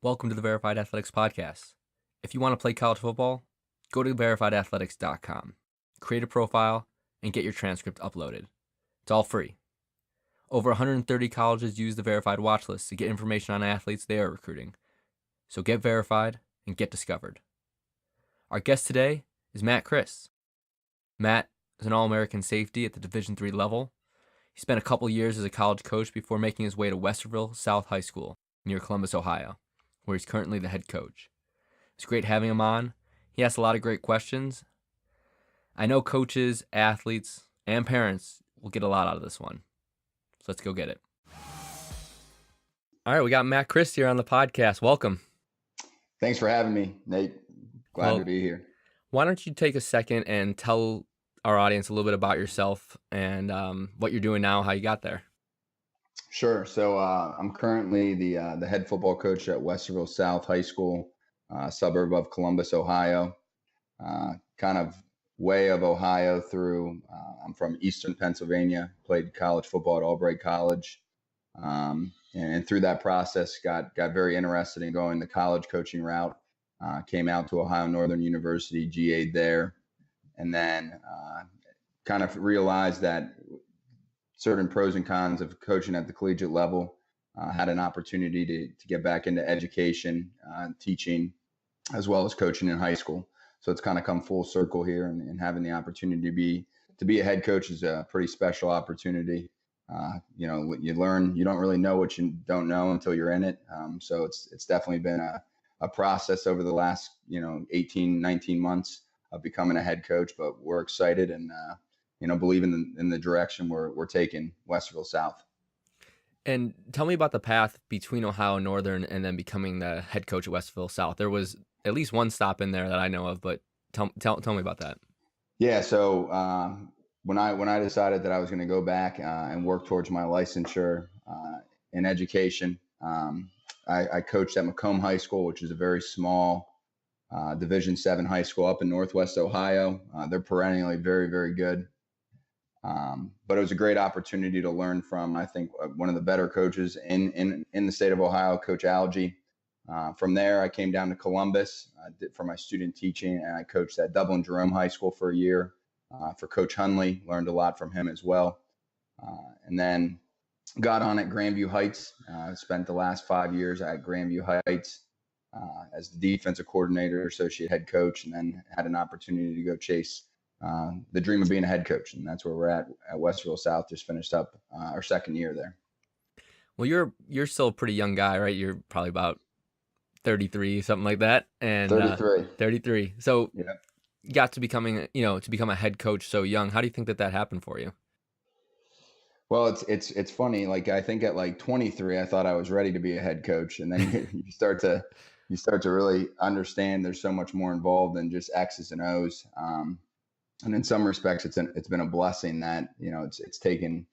Welcome to the Verified Athletics Podcast. If you want to play college football, go to verifiedathletics.com, create a profile, and get your transcript uploaded. It's all free. Over 130 colleges use the Verified watch list to get information on athletes they are recruiting. So get verified and get discovered. Our guest today is Matt Chris. Matt is an All-American safety at the Division III level. He spent a couple years as a college coach before making his way to Westerville South High School near Columbus, Ohio, where he's currently the head coach. It's great having him on. He asks a lot of great questions. I know coaches, athletes, and parents will get a lot out of this one. So let's go get it. All right, we got Matt Chris here on the podcast. Welcome. Thanks for having me, Nate. Glad to be here. Why don't you take a second and tell our audience a little bit about yourself and what you're doing now, how you got there. Sure. So I'm currently the head football coach at Westerville South High School, suburb of Columbus, Ohio. Kind of way of Ohio through. I'm from Eastern Pennsylvania. Played college football at Albright College, and through that process, got very interested in going the college coaching route. Came out to Ohio Northern University, GA'd there, and then kind of realized that certain pros and cons of coaching at the collegiate level. Had an opportunity to get back into education, teaching, as well as coaching in high school. So it's kind of come full circle here, and having the opportunity to be a head coach is a pretty special opportunity. You learn, you don't really know what you don't know until you're in it. So it's definitely been a process over the last 18, 19 months of becoming a head coach, but we're excited and believe in the direction we're taking Westerville South. And tell me about the path between Ohio Northern and then becoming the head coach at Westerville South. There was at least one stop in there that I know of, but tell me about that. Yeah. So when I decided that I was going to go back and work towards my licensure in education, I coached at Macomb High School, which is a very small Division VII high school up in Northwest Ohio. They're perennially very, very good. But it was a great opportunity to learn from, I think, one of the better coaches in the state of Ohio, Coach Algie. From there, I came down to Columbus for my student teaching, and I coached at Dublin Jerome High School for a year for Coach Hunley. Learned a lot from him as well. And then got on at Grandview Heights. Spent the last 5 years at Grandview Heights as the defensive coordinator, associate head coach, and then had an opportunity to go chase the dream of being a head coach. And that's where we're at Westerville South. Just finished up our second year there. Well, you're still a pretty young guy, right? You're probably about 33, something like that. And 33. 33. So yeah. You got to become a head coach so young. How do you think that happened for you? Well, it's funny. Like, I think at like 23, I thought I was ready to be a head coach. And then you start to really understand there's so much more involved than just X's and O's. And in some respects, it's been a blessing that, it's taken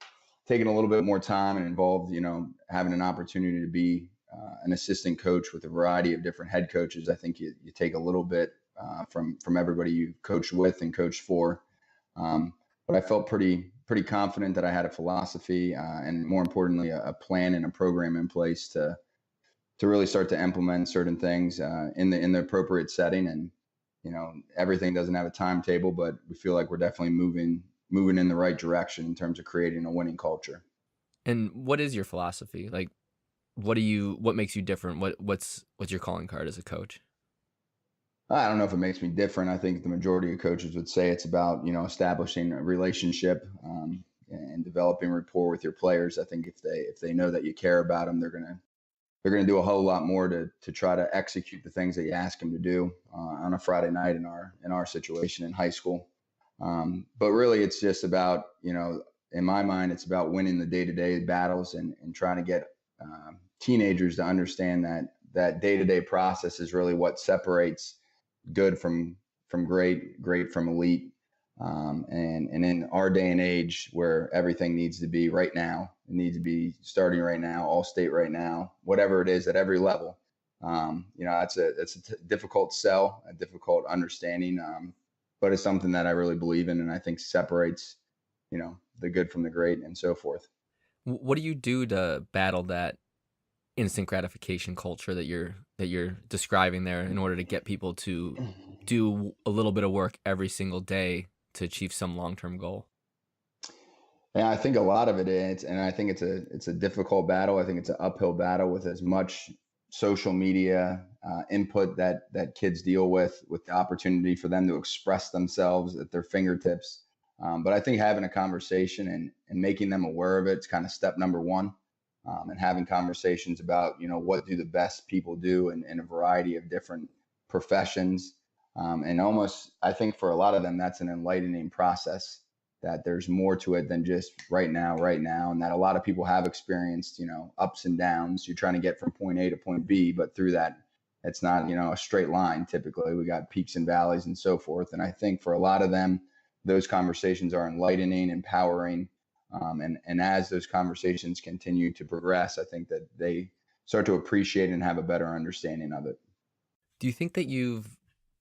a little bit more time and involved, having an opportunity to be an assistant coach with a variety of different head coaches. I think you take a little bit from everybody you coached with and coached for. But I felt pretty confident that I had a philosophy and, more importantly, a plan and a program in place to really start to implement certain things in the appropriate setting. And everything doesn't have a timetable, but we feel like we're definitely moving in the right direction in terms of creating a winning culture. And what is your philosophy? Like, what makes you different? What's your calling card as a coach? I don't know if it makes me different. I think the majority of coaches would say it's about, establishing a relationship and developing rapport with your players. I think if they know that you care about them, they're going to do a whole lot more to try to execute the things that you ask them to do on a Friday night in our situation in high school. But really, it's just about, in my mind, it's about winning the day-to-day battles and trying to get teenagers to understand that day-to-day process is really what separates good from great from elite. And in our day and age where everything needs to be right now, it needs to be starting right now, all state right now, whatever it is at every level. It's a difficult sell, a difficult understanding, but it's something that I really believe in and I think separates, the good from the great and so forth. What do you do to battle that instant gratification culture that you're describing there in order to get people to do a little bit of work every single day to achieve some long-term goal? And I think a lot of it is, and I think it's a difficult battle. I think it's an uphill battle with as much social media input that kids deal with the opportunity for them to express themselves at their fingertips. But I think having a conversation and making them aware of it is kind of step number one. And having conversations about, what do the best people do in a variety of different professions. And almost, I think for a lot of them, that's an enlightening process, that there's more to it than just right now, and that a lot of people have experienced, ups and downs. You're trying to get from point A to point B, but through that, it's not, a straight line. Typically, we got peaks and valleys and so forth. And I think for a lot of them, those conversations are enlightening, empowering. And as those conversations continue to progress, I think that they start to appreciate and have a better understanding of it. Do you think that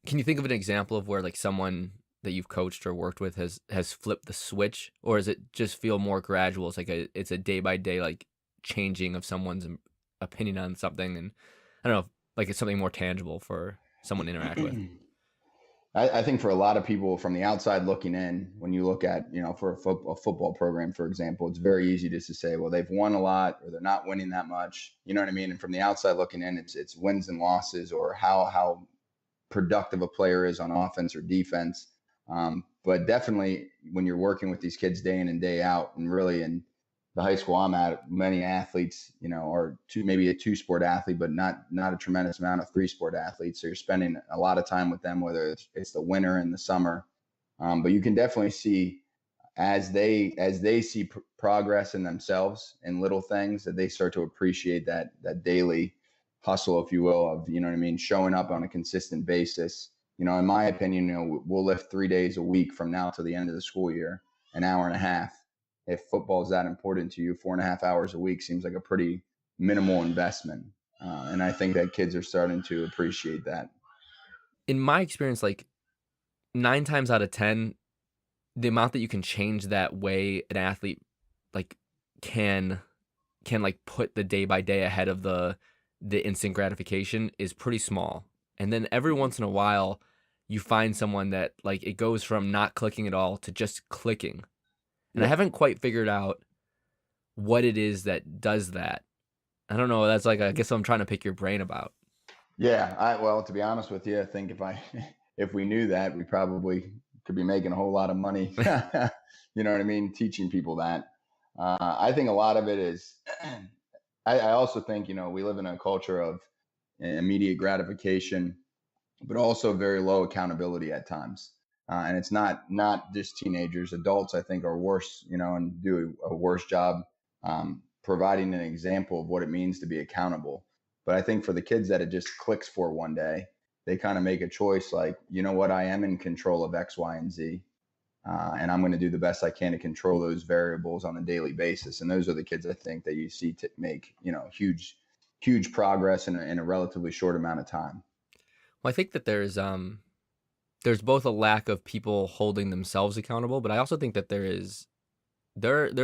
can you think of an example of where like someone that you've coached or worked with has flipped the switch, or does it just feel more gradual? It's like it's a day by day like changing of someone's opinion on something, and I don't know, like it's something more tangible for someone to interact with. I think for a lot of people from the outside looking in, when you look at, for a football program, for example, it's very easy just to say, well, they've won a lot or they're not winning that much. You know what I mean? And from the outside looking in, it's wins and losses, or how productive a player is on offense or defense. But definitely when you're working with these kids day in and day out, and really in the high school I'm at, many athletes, are maybe a 2-sport athlete, but not a tremendous amount of 3-sport athletes. So you're spending a lot of time with them, whether it's the winter and the summer. But you can definitely see as they see progress in themselves in little things, that they start to appreciate that daily hustle, if you will, of, showing up on a consistent basis. In my opinion, we'll lift 3 days a week from now to the end of the school year, an hour and a half. If football is that important to you, 4.5 hours a week seems like a pretty minimal investment. And I think that kids are starting to appreciate that. In my experience, like 9 times out of 10, the amount that you can change that way an athlete like can like put the day by day ahead of the instant gratification is pretty small. And then every once in a while, you find someone that like it goes from not clicking at all to just clicking. And I haven't quite figured out what it is that does that. I don't know. That's like, I guess I'm trying to pick your brain about. Yeah, well, to be honest with you, I think if we knew that, we probably could be making a whole lot of money. You know what I mean? Teaching people that. I think a lot of it is, I also think, we live in a culture of immediate gratification, but also very low accountability at times. And it's not just teenagers. Adults, I think, are worse, and do a worse job providing an example of what it means to be accountable. But I think for the kids that it just clicks for one day, they kind of make a choice like, you know what, I am in control of X, Y, and Z. And I'm going to do the best I can to control those variables on a daily basis. And those are the kids, I think, that you see to make, huge progress in a relatively short amount of time. Well, I think that there's both a lack of people holding themselves accountable, but I also think that there's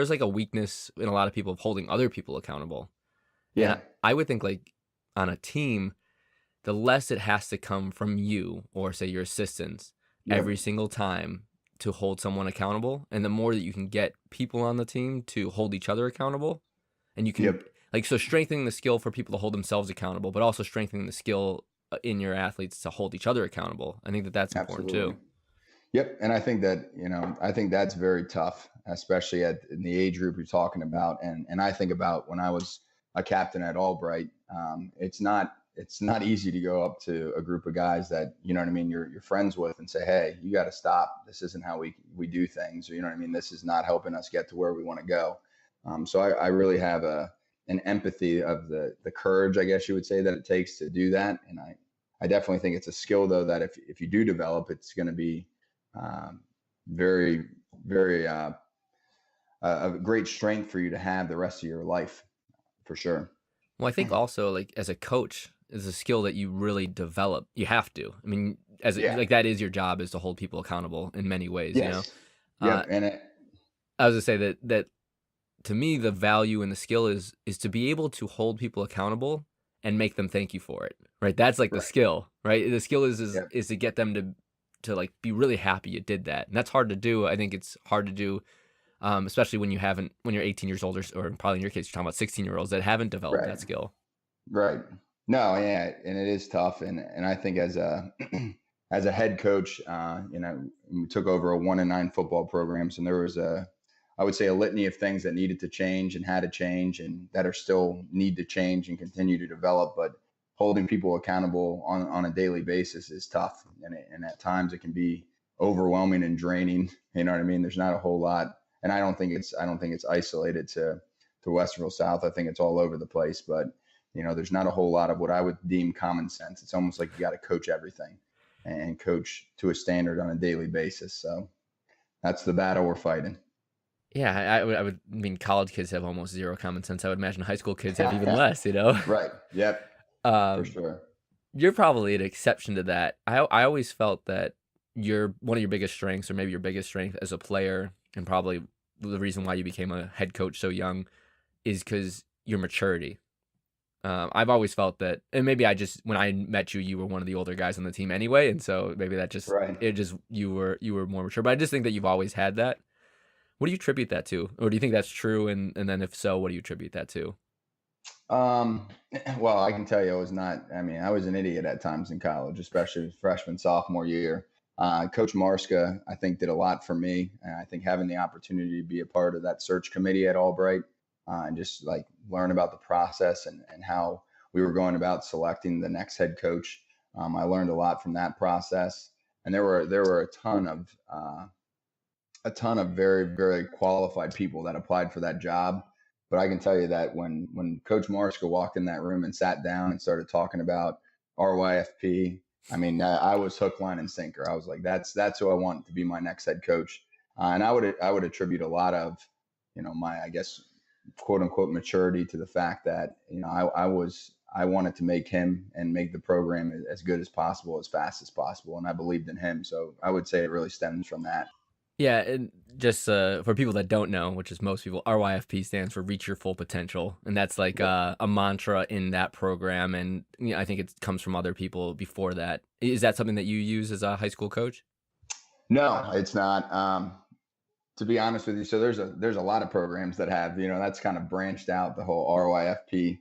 like a weakness in a lot of people of holding other people accountable. Yeah. And I would think like on a team, the less it has to come from you or say your assistants every single time to hold someone accountable, and the more that you can get people on the team to hold each other accountable, and you can like, so strengthening the skill for people to hold themselves accountable, but also strengthening the skill in your athletes to hold each other accountable. I think that that's important too. Yep. And I think that, I think that's very tough, especially in the age group you're talking about. And I think about when I was a captain at Albright, it's not easy to go up to a group of guys that, you're friends with and say, hey, you got to stop. This isn't how we do things. Or, this is not helping us get to where we want to go. So I really have an empathy of the courage, I guess you would say, that it takes to do that. And I definitely think it's a skill, though, that if you do develop, it's going to be very, very a great strength for you to have the rest of your life, for sure. Well, I think also like as a coach is a skill that you really develop. You have to. I mean, like that is your job, is to hold people accountable in many ways. Yes. Yeah. I was gonna say that to me, the value and the skill is to be able to hold people accountable and make them thank you for it, right? That's like the Right. skill, right? The skill is is Yeah. is to get them to like be really happy you did that, and that's hard to do. I think it's hard to do, especially when when you're 18 years old, or probably in your case, you're talking about 16-year-olds that haven't developed Right. that skill. Right. No, yeah, and it is tough, and I think as a as a head coach, we took over a 1-9 football programs, and there was I would say a litany of things that needed to change and had to change, and that are still need to change and continue to develop. But holding people accountable on a daily basis is tough, and at times it can be overwhelming and draining. You know what I mean? There's not a whole lot, and I don't think it's isolated to Westerville South. I think it's all over the place, but there's not a whole lot of what I would deem common sense. It's almost like you got to coach everything and coach to a standard on a daily basis. So that's the battle we're fighting. Yeah, I mean, college kids have almost zero common sense. I would imagine high school kids have even less, you know? Right. Yep. For Um, sure. you're probably an exception to that. I always felt that one of your biggest strengths, or maybe your biggest strength as a player, and probably the reason why you became a head coach so young, is because your maturity. I've always felt that, and maybe when I met you, you were one of the older guys on the team anyway, and so maybe Right. you were more mature. But I just think that you've always had that. What do you attribute that to, or do you think that's true? And then if so, what do you attribute that to? Um, well, I can tell you, I was an idiot at times in college, especially freshman, sophomore year. Coach Marska, I think, did a lot for me. And I think having the opportunity to be a part of that search committee at Albright, and just like learn about the process and how we were going about selecting the next head coach. I learned a lot from that process. And there were a ton of very, very qualified people that applied for that job. But I can tell you that when Coach Marska walked in that room and sat down and started talking about RYFP, I mean, I was hook, line, and sinker. I was like, that's who I want to be my next head coach. And I would attribute a lot of, my, I guess, quote unquote maturity to the fact that I wanted to make him and make the program as good as possible, as fast as possible, and I believed in him. So I would say it really stems from that. Yeah, and just for people that don't know, which is most people, RYFP stands for Reach Your Full Potential, and that's like Yep. a mantra in that program. And I think it comes from other people before that. Is that something that you use as a high school coach? No, it's not. To be honest with you, so there's a lot of programs that have, that's kind of branched out the whole RYFP.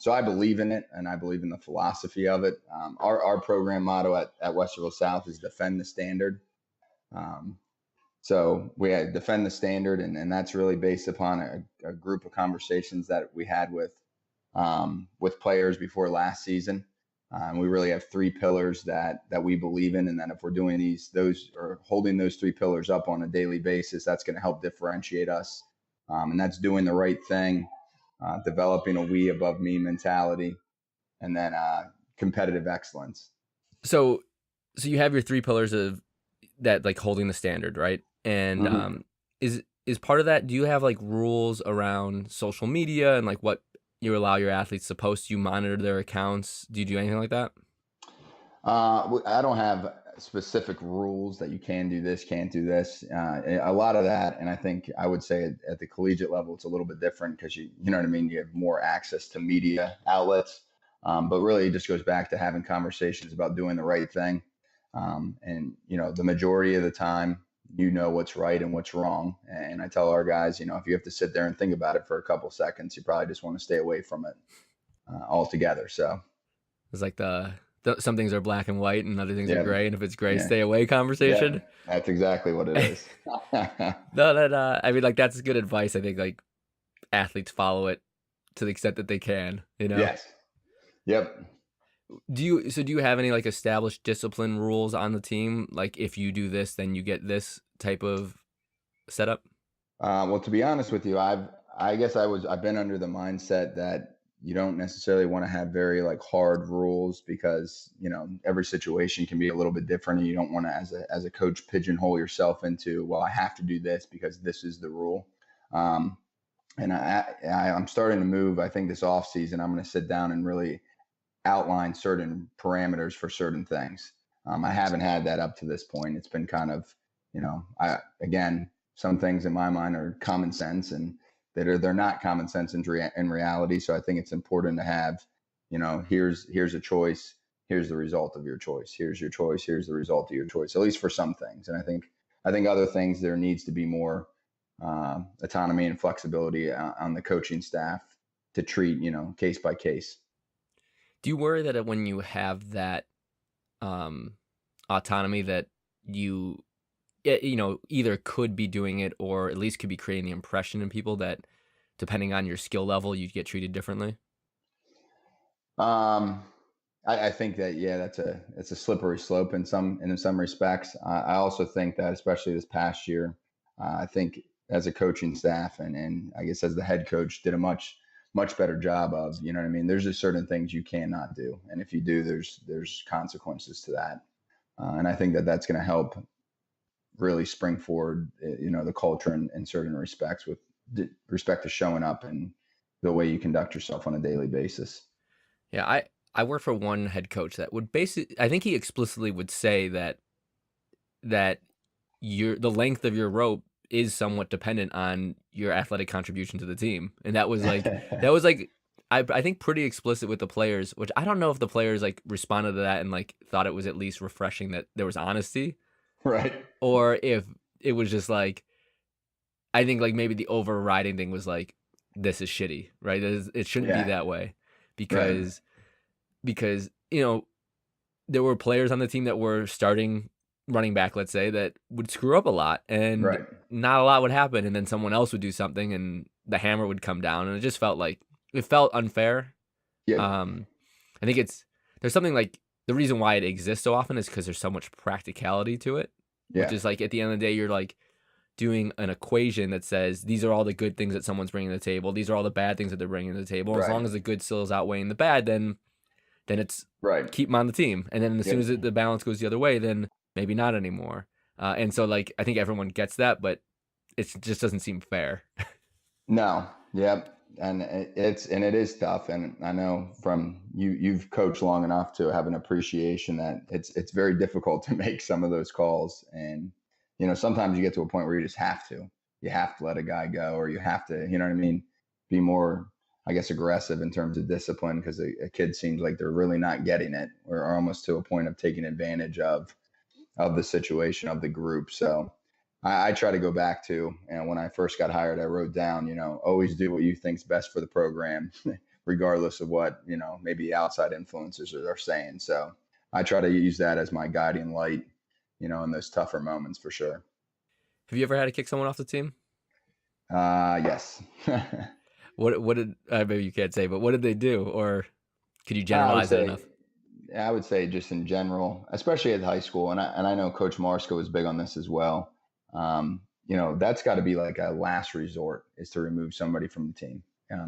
So I believe in it, and I believe in the philosophy of it. Our program motto at Westerville South is defend the standard. Um, so we had defend the standard, and that's really based upon a group of conversations that we had with players before last season. We really have three pillars that we believe in, and then if we're doing those or holding those three pillars up on a daily basis, that's going to help differentiate us. And that's doing the right thing, developing a we above me mentality, and then competitive excellence. So, so you have your three pillars of that, like holding the standard, right? And Mm-hmm. is part of that? Do you have like rules around social media and like what you allow your athletes to post? Do you monitor their accounts? Do you do anything like that? I don't have specific rules that you can do this, can't do this. A lot of that, and I think I would say at the collegiate level, it's a little bit different because you know what I mean. You have more access to media outlets, but really, it just goes back to having conversations about doing the right thing. And the majority of the time, what's right and what's wrong. And I tell our guys, if you have to sit there and think about it for a couple seconds, you probably just want to stay away from it altogether. So, It's like some things are black and white and other things are yeah, gray, and if it's gray, yeah. stay away Yeah, conversation. that's exactly what it is. No, that I mean, like that's good advice. I think like athletes follow it to the extent that they can. You know, Yes. Yep. do you have any like established discipline rules on the team? Like if you do this, then you get this type of setup. Well, to be honest with you, I've been under the mindset that you don't necessarily want to have very like hard rules because every situation can be a little bit different, and you don't want to as a coach pigeonhole yourself into, well, I have to do this because this is the rule. Um, and I'm starting to move. I think this off season, I'm going to sit down and really outline certain parameters for certain things. I haven't had that up to this point. It's been kind of, I again, some things in my mind are common sense, and they're not common sense in reality. So I think it's important to have, here's a choice, here's the result of your choice, here's your choice, here's the result of your choice, at least for some things. And I think other things, there needs to be more autonomy and flexibility on the coaching staff to treat, case by case. Do you worry that when you have that autonomy that you either could be doing it or at least could be creating the impression in people that depending on your skill level, you'd get treated differently? Um, I think that, yeah, it's a slippery slope in some respects. I also think that, especially this past year, I think as a coaching staff and I guess as the head coach, did a much better job of, you know what I mean. There's just certain things you cannot do, and if you do, there's consequences to that. And I think that that's going to help really spring forward, the culture in certain respects with respect to showing up and the way you conduct yourself on a daily basis. Yeah, I worked for one head coach that would basically, I think he explicitly would say that the length of your rope is somewhat dependent on your athletic contribution to the team. And that was like I think pretty explicit with the players, which I don't know if the players like responded to that and like thought it was at least refreshing that there was honesty, Right. or if it was just like, I think like maybe the overriding thing was like, this is shitty, right? It shouldn't be Yeah. that way Right. because there were players on the team that were starting running back, let's say, that would screw up a lot and Right. not a lot would happen, and then someone else would do something and the hammer would come down, and it felt unfair. Yep. um I think there's something like, the reason why it exists so often is because there's so much practicality to it, which Yeah. is like, at the end of the day, you're like doing an equation that says these are all the good things that someone's bringing to the table, these are all the bad things that they're bringing to the table. As Right. long as the good still is outweighing the bad, then it's Right. keep them on the team. And then as soon Yep. as the balance goes the other way, then maybe not anymore. And so like, I think everyone gets that, but it just doesn't seem fair. No. Yep. And it is tough. And I know from you've coached long enough to have an appreciation that it's very difficult to make some of those calls. And, sometimes you get to a point where you have to let a guy go, or you have to, you know what I mean, be more, I guess, aggressive in terms of discipline, because a kid seems like they're really not getting it, or almost to a point of taking advantage of the situation, of the group. So I try to go back to, when I first got hired, I wrote down, always do what you think's best for the program, regardless of what, maybe outside influencers are saying. So I try to use that as my guiding light, in those tougher moments, for sure. Have you ever had to kick someone off the team? Yes. What did, maybe you can't say, but what did they do? Or could you I would generalize it say, enough? I would say just in general, especially at high school, and I know Coach Marsko was big on this as well. That's got to be like a last resort, is to remove somebody from the team,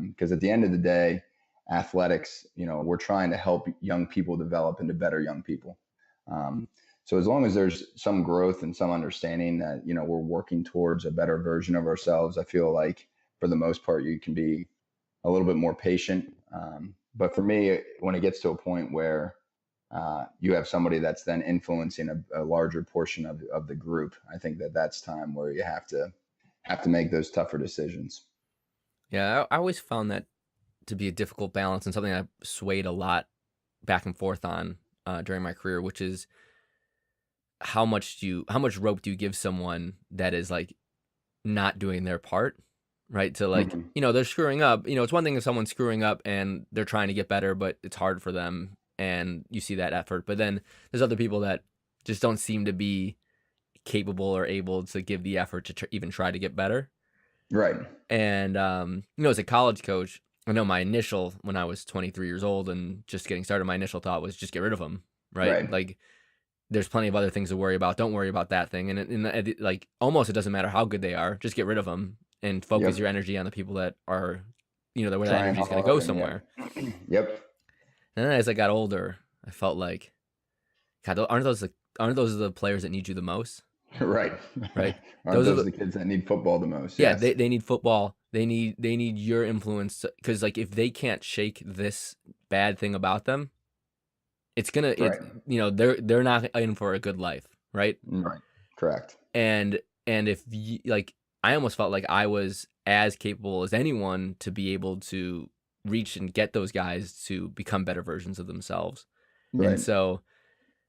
because at the end of the day, athletics, we're trying to help young people develop into better young people. Um, so as long as there's some growth and some understanding that we're working towards a better version of ourselves, I feel like for the most part you can be a little bit more patient. But for me, when it gets to a point where you have somebody that's then influencing a larger portion of the group, I think that that's time where you have to make those tougher decisions. Yeah, I always found that to be a difficult balance and something I swayed a lot back and forth on during my career, which is how much rope do you give someone that is like not doing their part, right? To like, Hmm. they're screwing up. It's one thing if someone's screwing up and they're trying to get better, but it's hard for them and you see that effort. But then there's other people that just don't seem to be capable or able to give the effort to even try to get better. Right. And as a college coach, I know when I was 23 years old and just getting started, my initial thought was just get rid of them, right? Right. Like, there's plenty of other things to worry about. Don't worry about that thing. Like, almost it doesn't matter how good they are. Just get rid of them and focus Yep. your energy on the people that are, where that Trying energy is going to go hard, and somewhere. yep. Yep. And then as I got older, I felt like, God, aren't those the players that need you the most, Right. right? Aren't Those are those the kids that need football the most? yeah, Yes. they need football. They need your influence, because like if they can't shake this bad thing about them, Right. they're not in for a good life, right? Right. Correct. And if like, I almost felt like I was as capable as anyone to be able to reach and get those guys to become better versions of themselves. And Right. so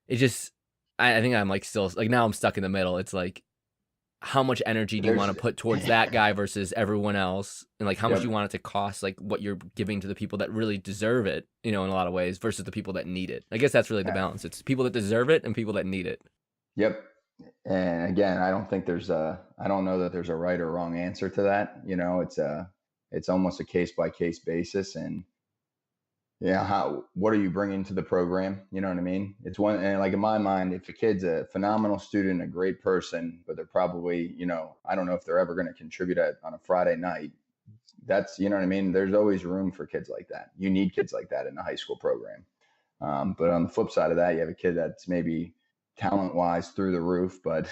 it just, I think I'm like still like now I'm stuck in the middle. It's like, how much energy do you want There's to put towards that guy versus everyone else? And like, how much do you Yep. want it to cost, like what you're giving to the people that really deserve it, in a lot of ways versus the people that need it. I guess that's really the Yeah. balance. It's people that deserve it and people that need it. Yep. And again, I don't know that there's a right or wrong answer to that. It's almost a case by case basis. And yeah, what are you bringing to the program? You know what I mean? It's one, and like in my mind, if a kid's a phenomenal student, a great person, but they're probably, I don't know if they're ever going to contribute on a Friday night. That's, you know what I mean? There's always room for kids like that. You need kids like that in the high school program. But on the flip side of that, you have a kid that's maybe talent wise through the roof, but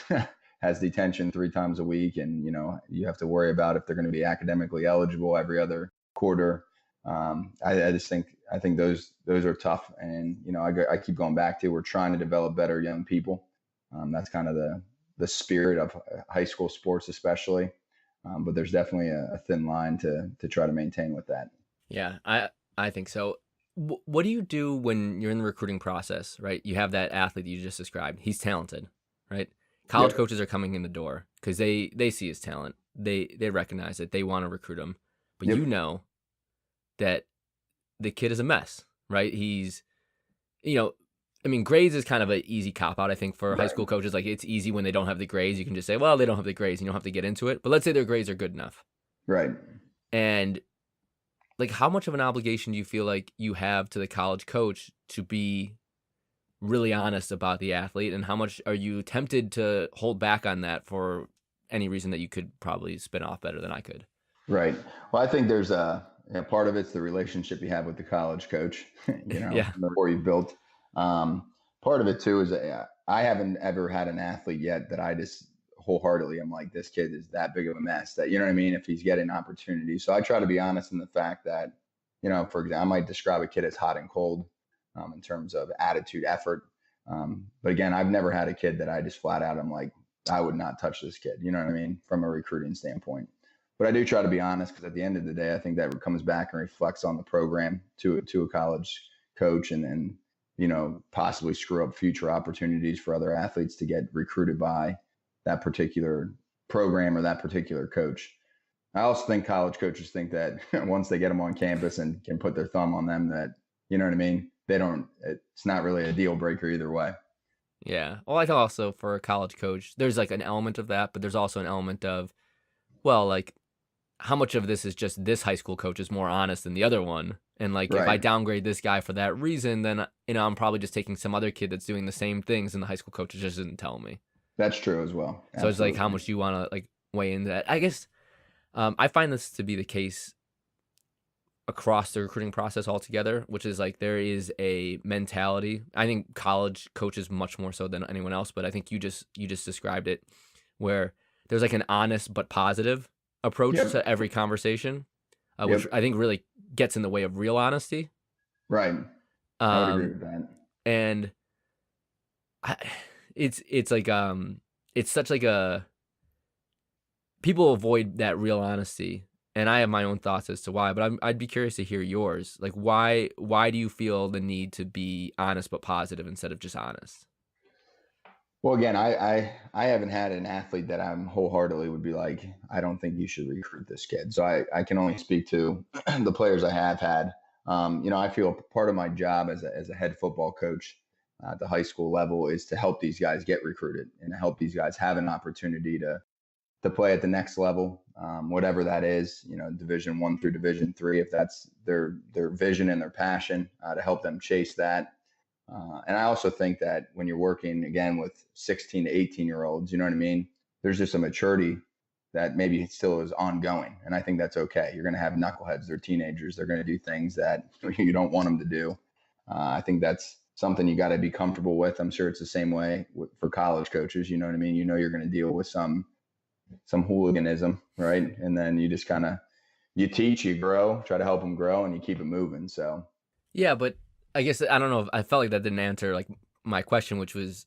has detention 3 times a week. And, you have to worry about if they're going to be academically eligible every other quarter. I think those are tough. And, I keep going back to, we're trying to develop better young people. That's kind of the spirit of high school sports, especially. But there's definitely a thin line to try to maintain with that. Yeah, I think so. What do you do when you're in the recruiting process, right? You have that athlete that you just described. He's talented, right? College Yep. coaches are coming in the door because they see his talent. They recognize it. They want to recruit him. But Yep. you know that the kid is a mess, right? He's, I mean, grades is kind of an easy cop out, I think, for high Right. school coaches. Like, it's easy when they don't have the grades. You can just say, well, they don't have the grades, and you don't have to get into it. But let's say their grades are good enough. Right. And like, how much of an obligation do you feel like you have to the college coach to be really honest about the athlete, and how much are you tempted to hold back on that for any reason that you could probably spin off better than I could? Right. Well, I think there's part of it's the relationship you have with the college coach, Yeah. the rapport you built. Part of it too is I haven't ever had an athlete yet that I just wholeheartedly am like, this kid is that big of a mess that, you know what I mean? If he's getting opportunities. So I try to be honest in the fact that, for example, I might describe a kid as hot and cold in terms of attitude, effort. But again, I've never had a kid that I just flat out, I'm like, I would not touch this kid. You know what I mean? From a recruiting standpoint. But I do try to be honest because at the end of the day, I think that comes back and reflects on the program to a college coach, and then possibly screw up future opportunities for other athletes to get recruited by that particular program or that particular coach. I also think college coaches think that once they get them on campus and can put their thumb on them, that, you know what I mean? It's not really a deal breaker either way. Yeah. Well, I think also for a college coach, there's like an element of that, but there's also an element of, well, like, how much of this is just this high school coach is more honest than the other one? And like, if I Right. downgrade this guy for that reason, then, I'm probably just taking some other kid that's doing the same things and the high school coach just didn't tell me. That's true as well. So it's like, how Absolutely. much do you want to like weigh into that? I guess I find this to be the case across the recruiting process altogether, which is like there is a mentality. I think college coaches much more so than anyone else, but I think you just described it, where there's like an honest but positive approach Yep. to every conversation, which Yep. I think really gets in the way of real honesty. Right. I would agree Um, with that. and I, it's like it's such like a people avoid that real honesty, and I have my own thoughts as to why, but I'd be curious to hear yours. Like, why do you feel the need to be honest but positive instead of just honest? Well, again, I haven't had an athlete that I'm wholeheartedly would be like, I don't think you should recruit this kid. So I can only speak to the players I have had. I feel part of my job as a head football coach at the high school level is to help these guys get recruited and to help these guys have an opportunity to play at the next level, whatever that is. Division 1 through Division 3, if that's their vision and their passion, to help them chase that. And I also think that when you're working again with 16 to 18-year-olds, you know what I mean? There's just a maturity that maybe still is ongoing. And I think that's okay. You're going to have knuckleheads. They're teenagers. They're going to do things that you don't want them to do. I think that's something you got to be comfortable with. I'm sure it's the same way for college coaches. You know what I mean? You're going to deal with some hooliganism, right? And then you just kind of, you teach, you grow, try to help them grow, and you keep it moving. So Yeah, but I guess I don't know. I felt like that didn't answer like my question, which was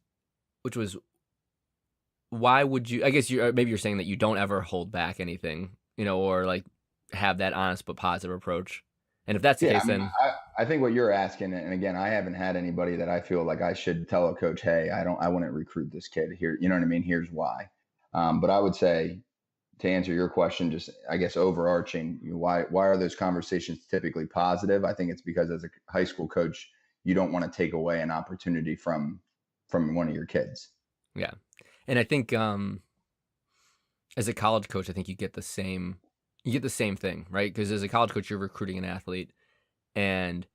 why would you? I guess maybe you're saying that you don't ever hold back anything, or like have that honest but positive approach. And if that's the Yeah, case, then I think what you're asking, and again, I haven't had anybody that I feel like I should tell a coach, hey, I wouldn't recruit this kid here. You know what I mean? Here's why. But I would say, to answer your question, just I guess overarching, why are those conversations typically positive? I think it's because as a high school coach, you don't want to take away an opportunity from one of your kids. yeah. And I think as a college coach, I think you get the same thing, right? Because as a college coach, you're recruiting an athlete, and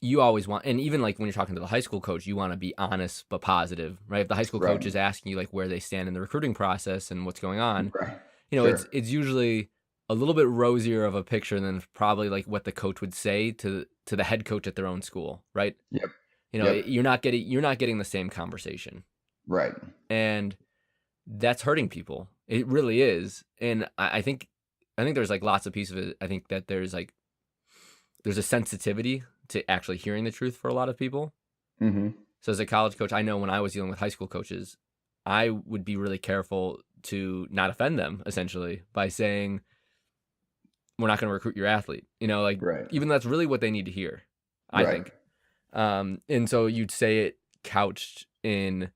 you always want, and even like when you're talking to the high school coach, you want to be honest but positive, right? If the high school Right. coach is asking you like where they stand in the recruiting process and what's going on, Right. it's Sure. usually a little bit rosier of a picture than probably like what the coach would say to the head coach at their own school, right? Yep. Yep. You're not getting the same conversation, Right. and that's hurting people. It really is, and I think there's like lots of pieces of it. I think that there's a sensitivity to actually hearing the truth for a lot of people. Mm-hmm. So as a college coach, I know when I was dealing with high school coaches, I would be really careful to not offend them, essentially, by saying, we're not going to recruit your athlete. Right. Even that's really what they need to hear, I Right. think. And so you'd say it couched in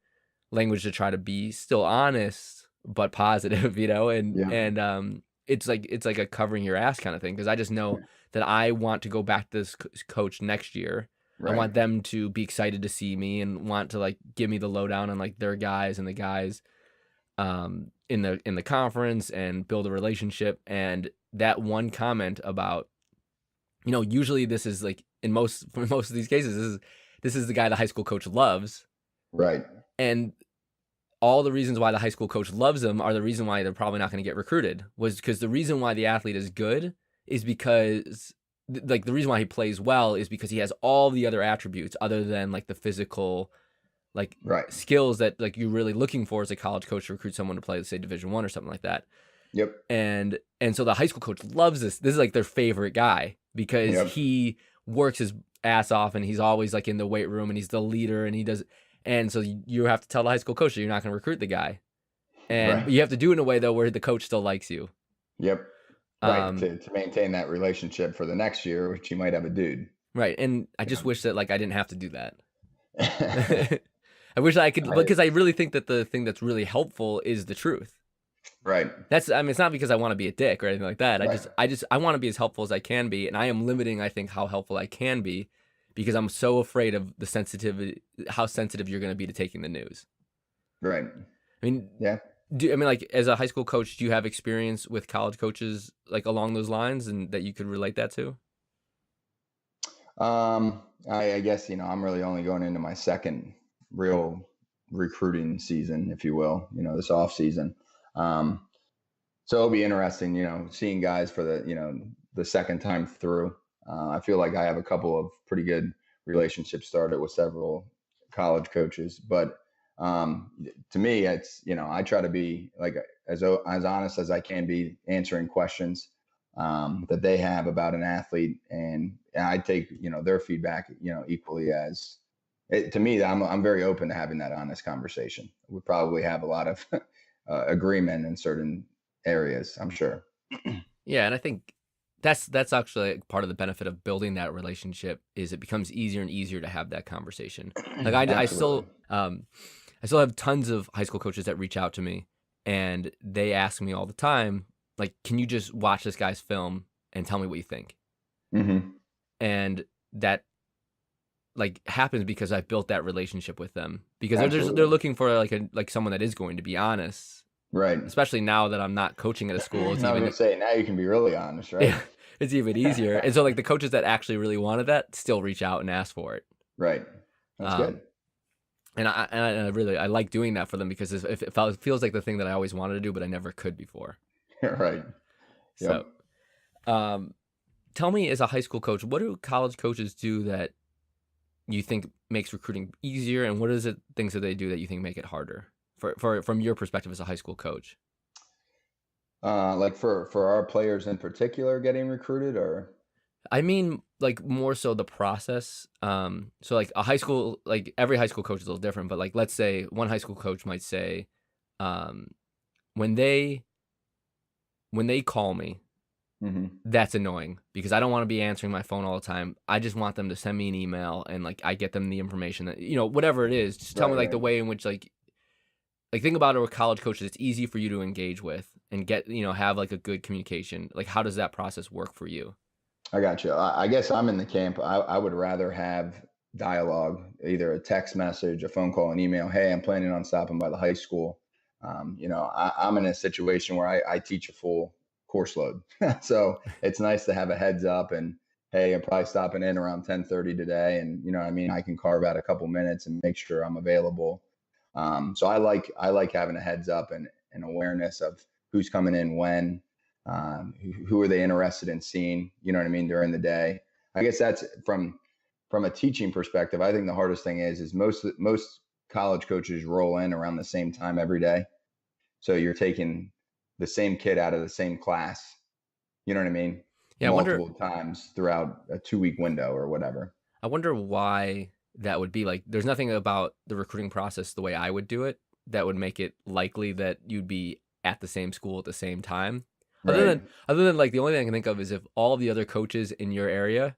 language to try to be still honest, but positive, and, Yeah. it's like a covering your ass kind of thing. Cause I just know that I want to go back to this coach next year. I Right. want them to be excited to see me and want to like give me the lowdown on like their guys and the guys in the conference and build a relationship. And that one comment about, usually this is like for most of these cases, this is the guy the high school coach loves. Right. And all the reasons why the high school coach loves them are the reason why they're probably not going to get recruited, was because the reason why the athlete is good is because like the reason why he plays well is because he has all the other attributes other than like the physical like Right. skills that like you're really looking for as a college coach to recruit someone to play, let's say Division I or something like that. Yep. And so the high school coach loves this. This is like their favorite guy because Yep. he works his ass off and he's always like in the weight room and he's the leader and he does. And so you have to tell the high school coach that you're not going to recruit the guy. And Right. you have to do it in a way though where the coach still likes you. Yep. Right. To maintain that relationship for the next year, which you might have a dude. Right. And I just Yeah. wish that like I didn't have to do that. I wish I could, Right. because I really think that the thing that's really helpful is the truth. Right. It's not because I want to be a dick or anything like that. Right. I want to be as helpful as I can be, and I am limiting, I think, how helpful I can be because I'm so afraid of the sensitivity, how sensitive you're going to be to taking the news. Right. I mean, Yeah. like as a high school coach, do you have experience with college coaches like along those lines and that you could relate that to? I guess, I'm really only going into my second real recruiting season, if you will, this off season. So it'll be interesting, seeing guys for the second time through. I feel like I have a couple of pretty good relationships started with several college coaches, but to me, it's, I try to be like as honest as I can be answering questions that they have about an athlete, and I take their feedback equally as to me. I'm very open to having that honest conversation. We probably have a lot of agreement in certain areas, I'm sure. Yeah, and I think that's actually part of the benefit of building that relationship is it becomes easier and easier to have that conversation. Like I still have tons of high school coaches that reach out to me and they ask me all the time, like, can you just watch this guy's film and tell me what you think? Mm-hmm. And that like happens because I've built that relationship with them because Absolutely. they're looking for like someone that is going to be honest, Right. especially now that I'm not coaching at a school. It's I was even gonna say, now you can be really honest, right? it's even easier. And so like the coaches that actually really wanted that still reach out and ask for it. Right. That's good. And I like doing that for them because it feels like the thing that I always wanted to do, but I never could before. Right. Yep. So, tell me, as a high school coach, what do college coaches do that you think makes recruiting easier, and what is it things that they do that you think make it harder from your perspective as a high school coach? Like for our players in particular getting recruited, or I mean, like more so the process. So like a high school, like every high school coach is a little different, but like let's say one high school coach might say, um, when they call me, Hmm. that's annoying because I don't want to be answering my phone all the time. I just want them to send me an email and like I get them the information that whatever it is. Just tell me Right, like the right. way in which like think about it with college coaches. It's easy for you to engage with and get have like a good communication. Like how does that process work for you? I got you. I guess I'm in the camp. I would rather have dialogue, either a text message, a phone call, an email. Hey, I'm planning on stopping by the high school. I'm in a situation where I teach a full course load, so it's nice to have a heads up. And hey, I'm probably stopping in around 10:30 today, and what I mean, I can carve out a couple minutes and make sure I'm available. So I like having a heads up and an awareness of who's coming in when, who are they interested in seeing, you know what I mean, during the day. I guess that's from a teaching perspective. I think the hardest thing is most college coaches roll in around the same time every day, so you're taking the same kid out of the same class, you know what I mean, Yeah, multiple times throughout a 2 week window or whatever. I wonder why that would be. Like, there's nothing about the recruiting process the way I would do it that would make it likely that you'd be at the same school at the same time. Other Right. than other than like the only thing I can think of is if all of the other coaches in your area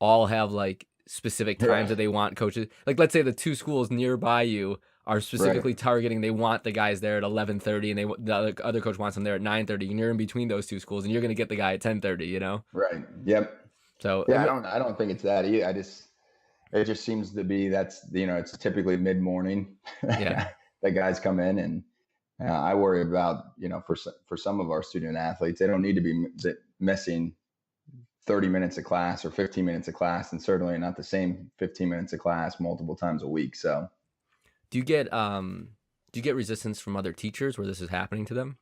all have like specific times Yeah. that they want coaches. Like let's say the two schools nearby you are Right. specifically targeting they want the guys there at 11:30 and the other coach wants them there at 9:30 and you're in between those two schools and you're going to get the guy at 10:30. Right. Yep. So Yeah. I don't think it's that either. It just seems to be that's it's typically mid morning yeah. that guys come in. And I worry about for some of our student athletes, they don't need to be missing 30 minutes of class or 15 minutes of class, and certainly not the same 15 minutes of class multiple times a week. So Do you get resistance from other teachers where this is happening to them?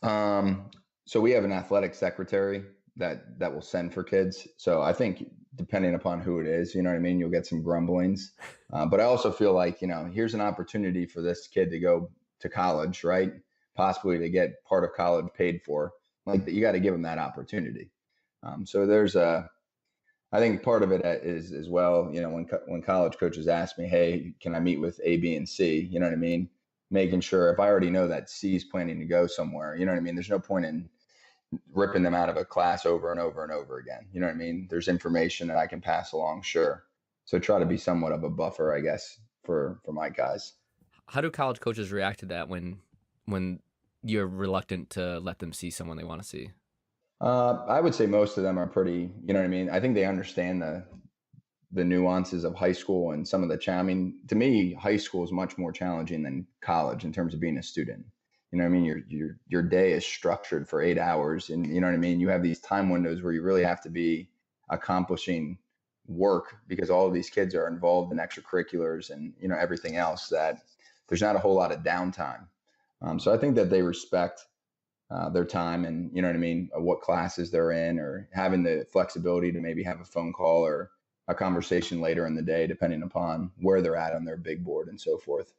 um so we have an athletic secretary that will send for kids. So I think depending upon who it is, you know what I mean, you'll get some grumblings. But I also feel like, here's an opportunity for this kid to go to college, right? Possibly to get part of college paid for. Like, you got to give them that opportunity. So I think part of it is as well, when college coaches ask me, hey, can I meet with A, B, and C? You know what I mean? Making sure, if I already know that C is planning to go somewhere, you know what I mean? There's no point in ripping them out of a class over and over and over again. You know what I mean? There's information that I can pass along, sure. So try to be somewhat of a buffer, I guess, for my guys. How do college coaches react to that when you're reluctant to let them see someone they want to see? I would say most of them are pretty, you know what I mean? I think they understand the nuances of high school and some of I mean, to me, high school is much more challenging than college in terms of being a student. You know what I mean? Your day is structured for 8 hours, and you know what I mean? You have these time windows where you really have to be accomplishing work because all of these kids are involved in extracurriculars and everything else, that there's not a whole lot of downtime. So I think that they respect their time, and you know what I mean, what classes they're in, or having the flexibility to maybe have a phone call or a conversation later in the day, depending upon where they're at on their big board and so forth.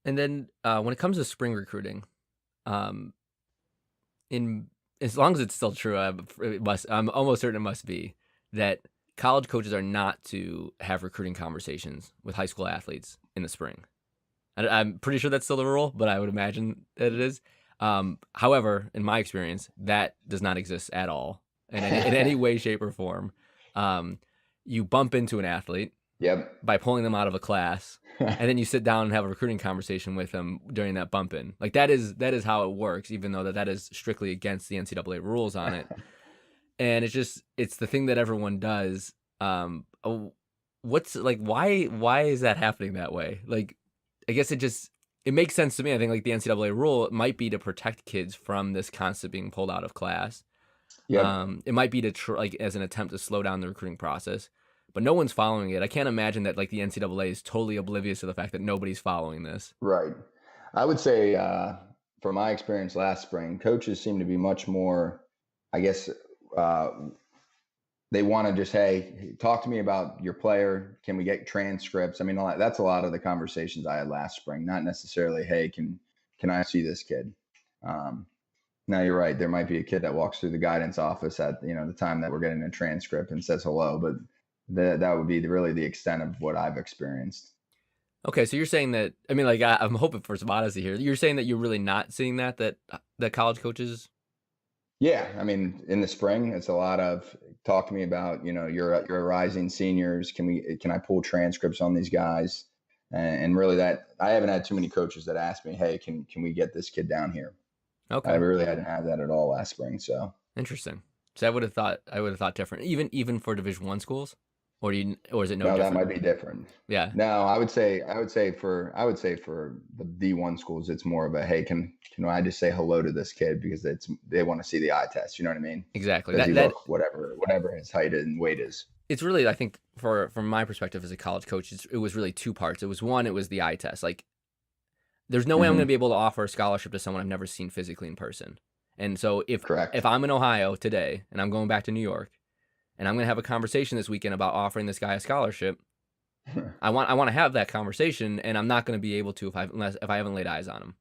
And then when it comes to spring recruiting, um, in as long as it's still true, I'm almost certain it must be that college coaches are not to have recruiting conversations with high school athletes in the spring. I'm pretty sure that's still the rule, but I would imagine that it is. However, in my experience, that does not exist at all in any way, shape, or form. Um, you bump into an athlete Yep. by pulling them out of a class, and then you sit down and have a recruiting conversation with them during that bump in. Like that is how it works, even though that is strictly against the NCAA rules on it. And it's the thing that everyone does. What's like why is that happening that way? Like, I guess it makes sense to me. I think like the NCAA rule, it might be to protect kids from this constant being pulled out of class. Yep. It might be to like as an attempt to slow down the recruiting process, but no one's following it. I can't imagine that like the NCAA is totally oblivious to the fact that nobody's following this. Right. I would say, from my experience last spring, coaches seem to be much more, I guess, uh, they want to just, hey, talk to me about your player. Can we get transcripts? I mean, that's a lot of the conversations I had last spring. Not necessarily, hey, can I see this kid? Um, Now you're right. There might be a kid that walks through the guidance office at the time that we're getting a transcript and says hello, but that would be really the extent of what I've experienced. Okay, so you're saying that, I mean, like, I'm hoping for some honesty here. You're saying that you're really not seeing that college coaches. Yeah, I mean, in the spring, it's a lot of talk to me about, you're rising seniors. Can I pull transcripts on these guys? And really, that I haven't had too many coaches that ask me, hey, can we get this kid down here? I Okay, really hadn't had that at all last spring. So interesting. So I would have thought different, even for Division I schools, or is it no no, that different? might be different. Yeah. No, I would say for the D1 schools, it's more of a, hey, can I just say hello to this kid because they want to see the eye test. You know what I mean? Exactly. Does he That look whatever his height and weight is? it's really, I think, from my perspective as a college coach, it was really two parts. It was one, it was the eye test. Like, there's no way I'm going to Hmm. be able to offer a scholarship to someone I've never seen physically in person. And so if Correct. I'm in Ohio today and I'm going back to New York and I'm going to have a conversation this weekend about offering this guy a scholarship, I want to have that conversation, and I'm not going to be able to if I haven't laid eyes on him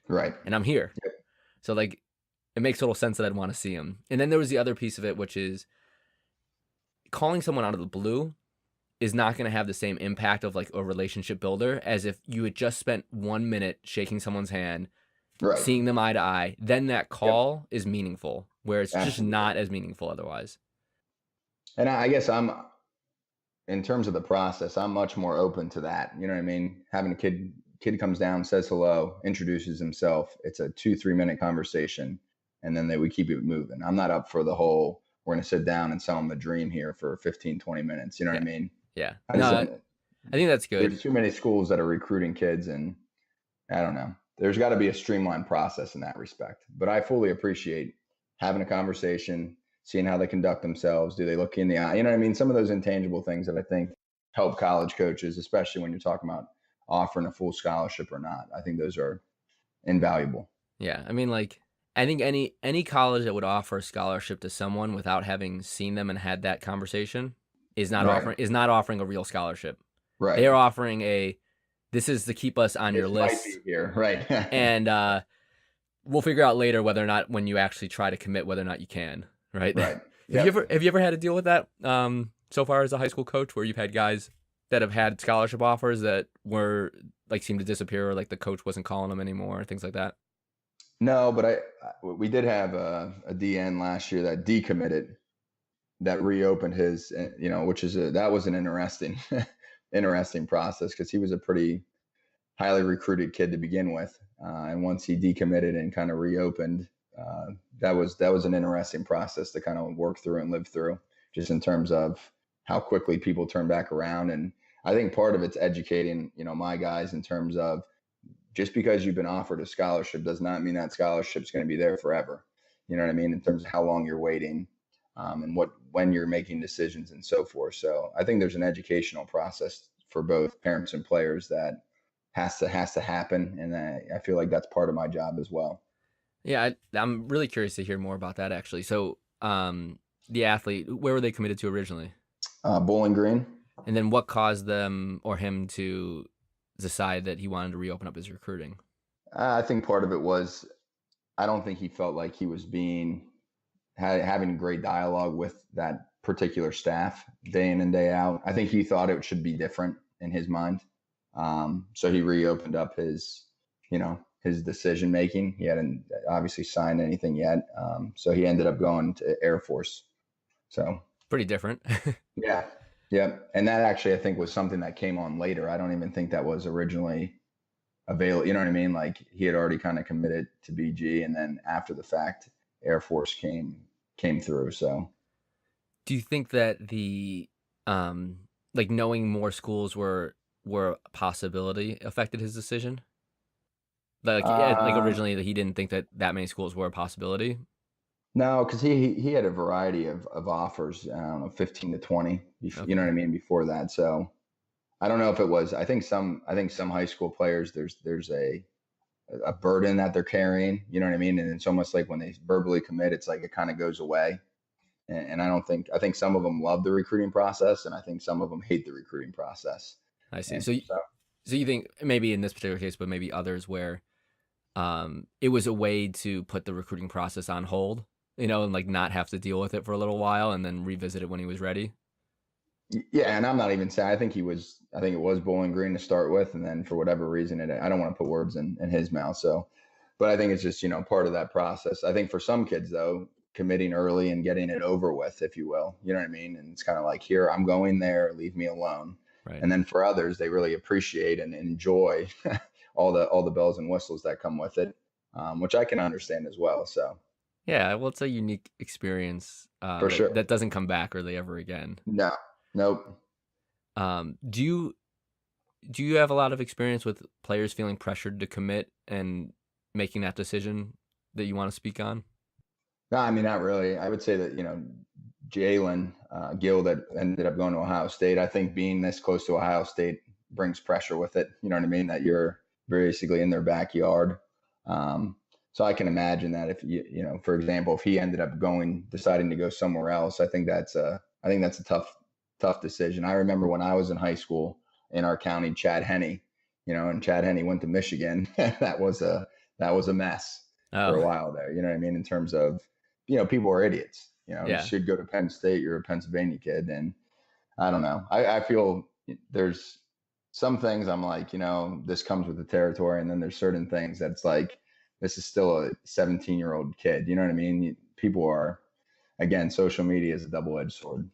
Right. and I'm here. Yep. So like it makes total sense that I'd want to see him. And then there was the other piece of it, which is calling someone out of the blue is not going to have the same impact of like a relationship builder as if you had just spent 1 minute shaking someone's hand, Right. seeing them eye to eye. Then that Yep. call is meaningful, where it's just Absolutely. not as meaningful otherwise. And I guess in terms of the process, I'm much more open to that. You know what I mean? Having a kid comes down, says hello, introduces himself. It's a 2-3 minute conversation, and then we keep it moving. I'm not up for the whole, we're going to sit down and sell them the dream here for 15-20 minutes. You know what Yeah, I mean? yeah. I No, just I don't. think that's good. There's too many schools that are recruiting kids, and I don't know. There's got to be a streamlined process in that respect. But I fully appreciate having a conversation, seeing how they conduct themselves. Do they look in the eye? You know what I mean? Some of those intangible things that I think help college coaches, especially when you're talking about offering a full scholarship or not. I think those are invaluable. Yeah, I mean, like, I think any college that would offer a scholarship to someone without having seen them and had that conversation Right. is not offering a real scholarship. They Right. are offering a, this is to keep us on your This might be list, here. Right. and we'll figure out later whether or not, when you actually try to commit, whether or not you can. Right? Right. Have Yep. you ever had to deal with that so far as a high school coach, where you've had guys that have had scholarship offers that were like seemed to disappear, or like the coach wasn't calling them anymore, things like that? No, but we did have a DN last year that decommitted, that reopened his, which that was an interesting, interesting process because he was a pretty highly recruited kid to begin with, and once he decommitted and kind of reopened, uh, that was an interesting process to kind of work through and live through, just in terms of how quickly people turn back around. And I think part of it's educating, my guys, in terms of just because you've been offered a scholarship does not mean that scholarship's going to be there forever. You know what I mean? In terms of how long you're waiting, and when you're making decisions and so forth. So I think there's an educational process for both parents and players that has to happen, and I feel like that's part of my job as well. Yeah, I'm really curious to hear more about that actually. So, the athlete, where were they committed to originally? Bowling Green. And then what caused them or him to decide that he wanted to reopen up his recruiting? I think part of it was, I don't think he felt like he was having great dialogue with that particular staff day in and day out. I think he thought it should be different in his mind. So he reopened up his decision making. He hadn't obviously signed anything yet. So he ended up going to Air Force. So Pretty different. yeah, yeah. And that actually, I think, was something that came on later. I don't even think that was originally available. You know what I mean? Like, he had already kind of committed to BG, and then after the fact, Air Force came through. So Do you think that the like knowing more schools were a possibility affected his decision? Like uh, originally that he didn't think that many schools were a possibility. no, because he had a variety of offers. I don't know, 15 to 20. You know Okay, what I mean? Before that, so I don't know if it was. I think some high school players, there's a burden that they're carrying. You know what I mean? And it's almost like when they verbally commit, it's like it kind of goes away. And I think some of them love the recruiting process, and I think some of them hate the recruiting process. I see. And So so so you think maybe in this particular case, but maybe others where it was a way to put the recruiting process on hold, and like not have to deal with it for a little while and then revisit it when he was ready. Yeah, and I'm not even saying, I think it was Bowling Green to start with, and then for whatever reason, I don't want to put words in his mouth. So, but I think it's just, part of that process. I think for some kids though, committing early and getting it over with, if you will, you know what I mean? And it's kind of like, here, I'm going there, leave me alone. Right. And then for others, they really appreciate and enjoy all the bells and whistles that come with it, which I can understand as well. So Yeah, well, it's a unique experience for that sure. that doesn't come back really ever again. No, nope. Do you have a lot of experience with players feeling pressured to commit and making that decision that you want to speak on? No, I mean, not really. I would say that, Jalen Gill that ended up going to Ohio State. I think being this close to Ohio State brings pressure with it. You know what I mean? That you're basically in their backyard. Um, so I can imagine that if for example, if he ended up deciding to go somewhere else, I think that's a tough decision. I remember when I was in high school in our county, Chad Henne, and Chad Henne went to Michigan. That was a mess for a Oh, while there. You know what I mean? In terms of, people are idiots. You yeah. should go to Penn State. You're a Pennsylvania kid. And I don't know. I feel there's some things I'm like, this comes with the territory. And then there's certain things that's like, this is still a 17-year-old kid. You know what I mean? People are, again, social media is a double-edged sword.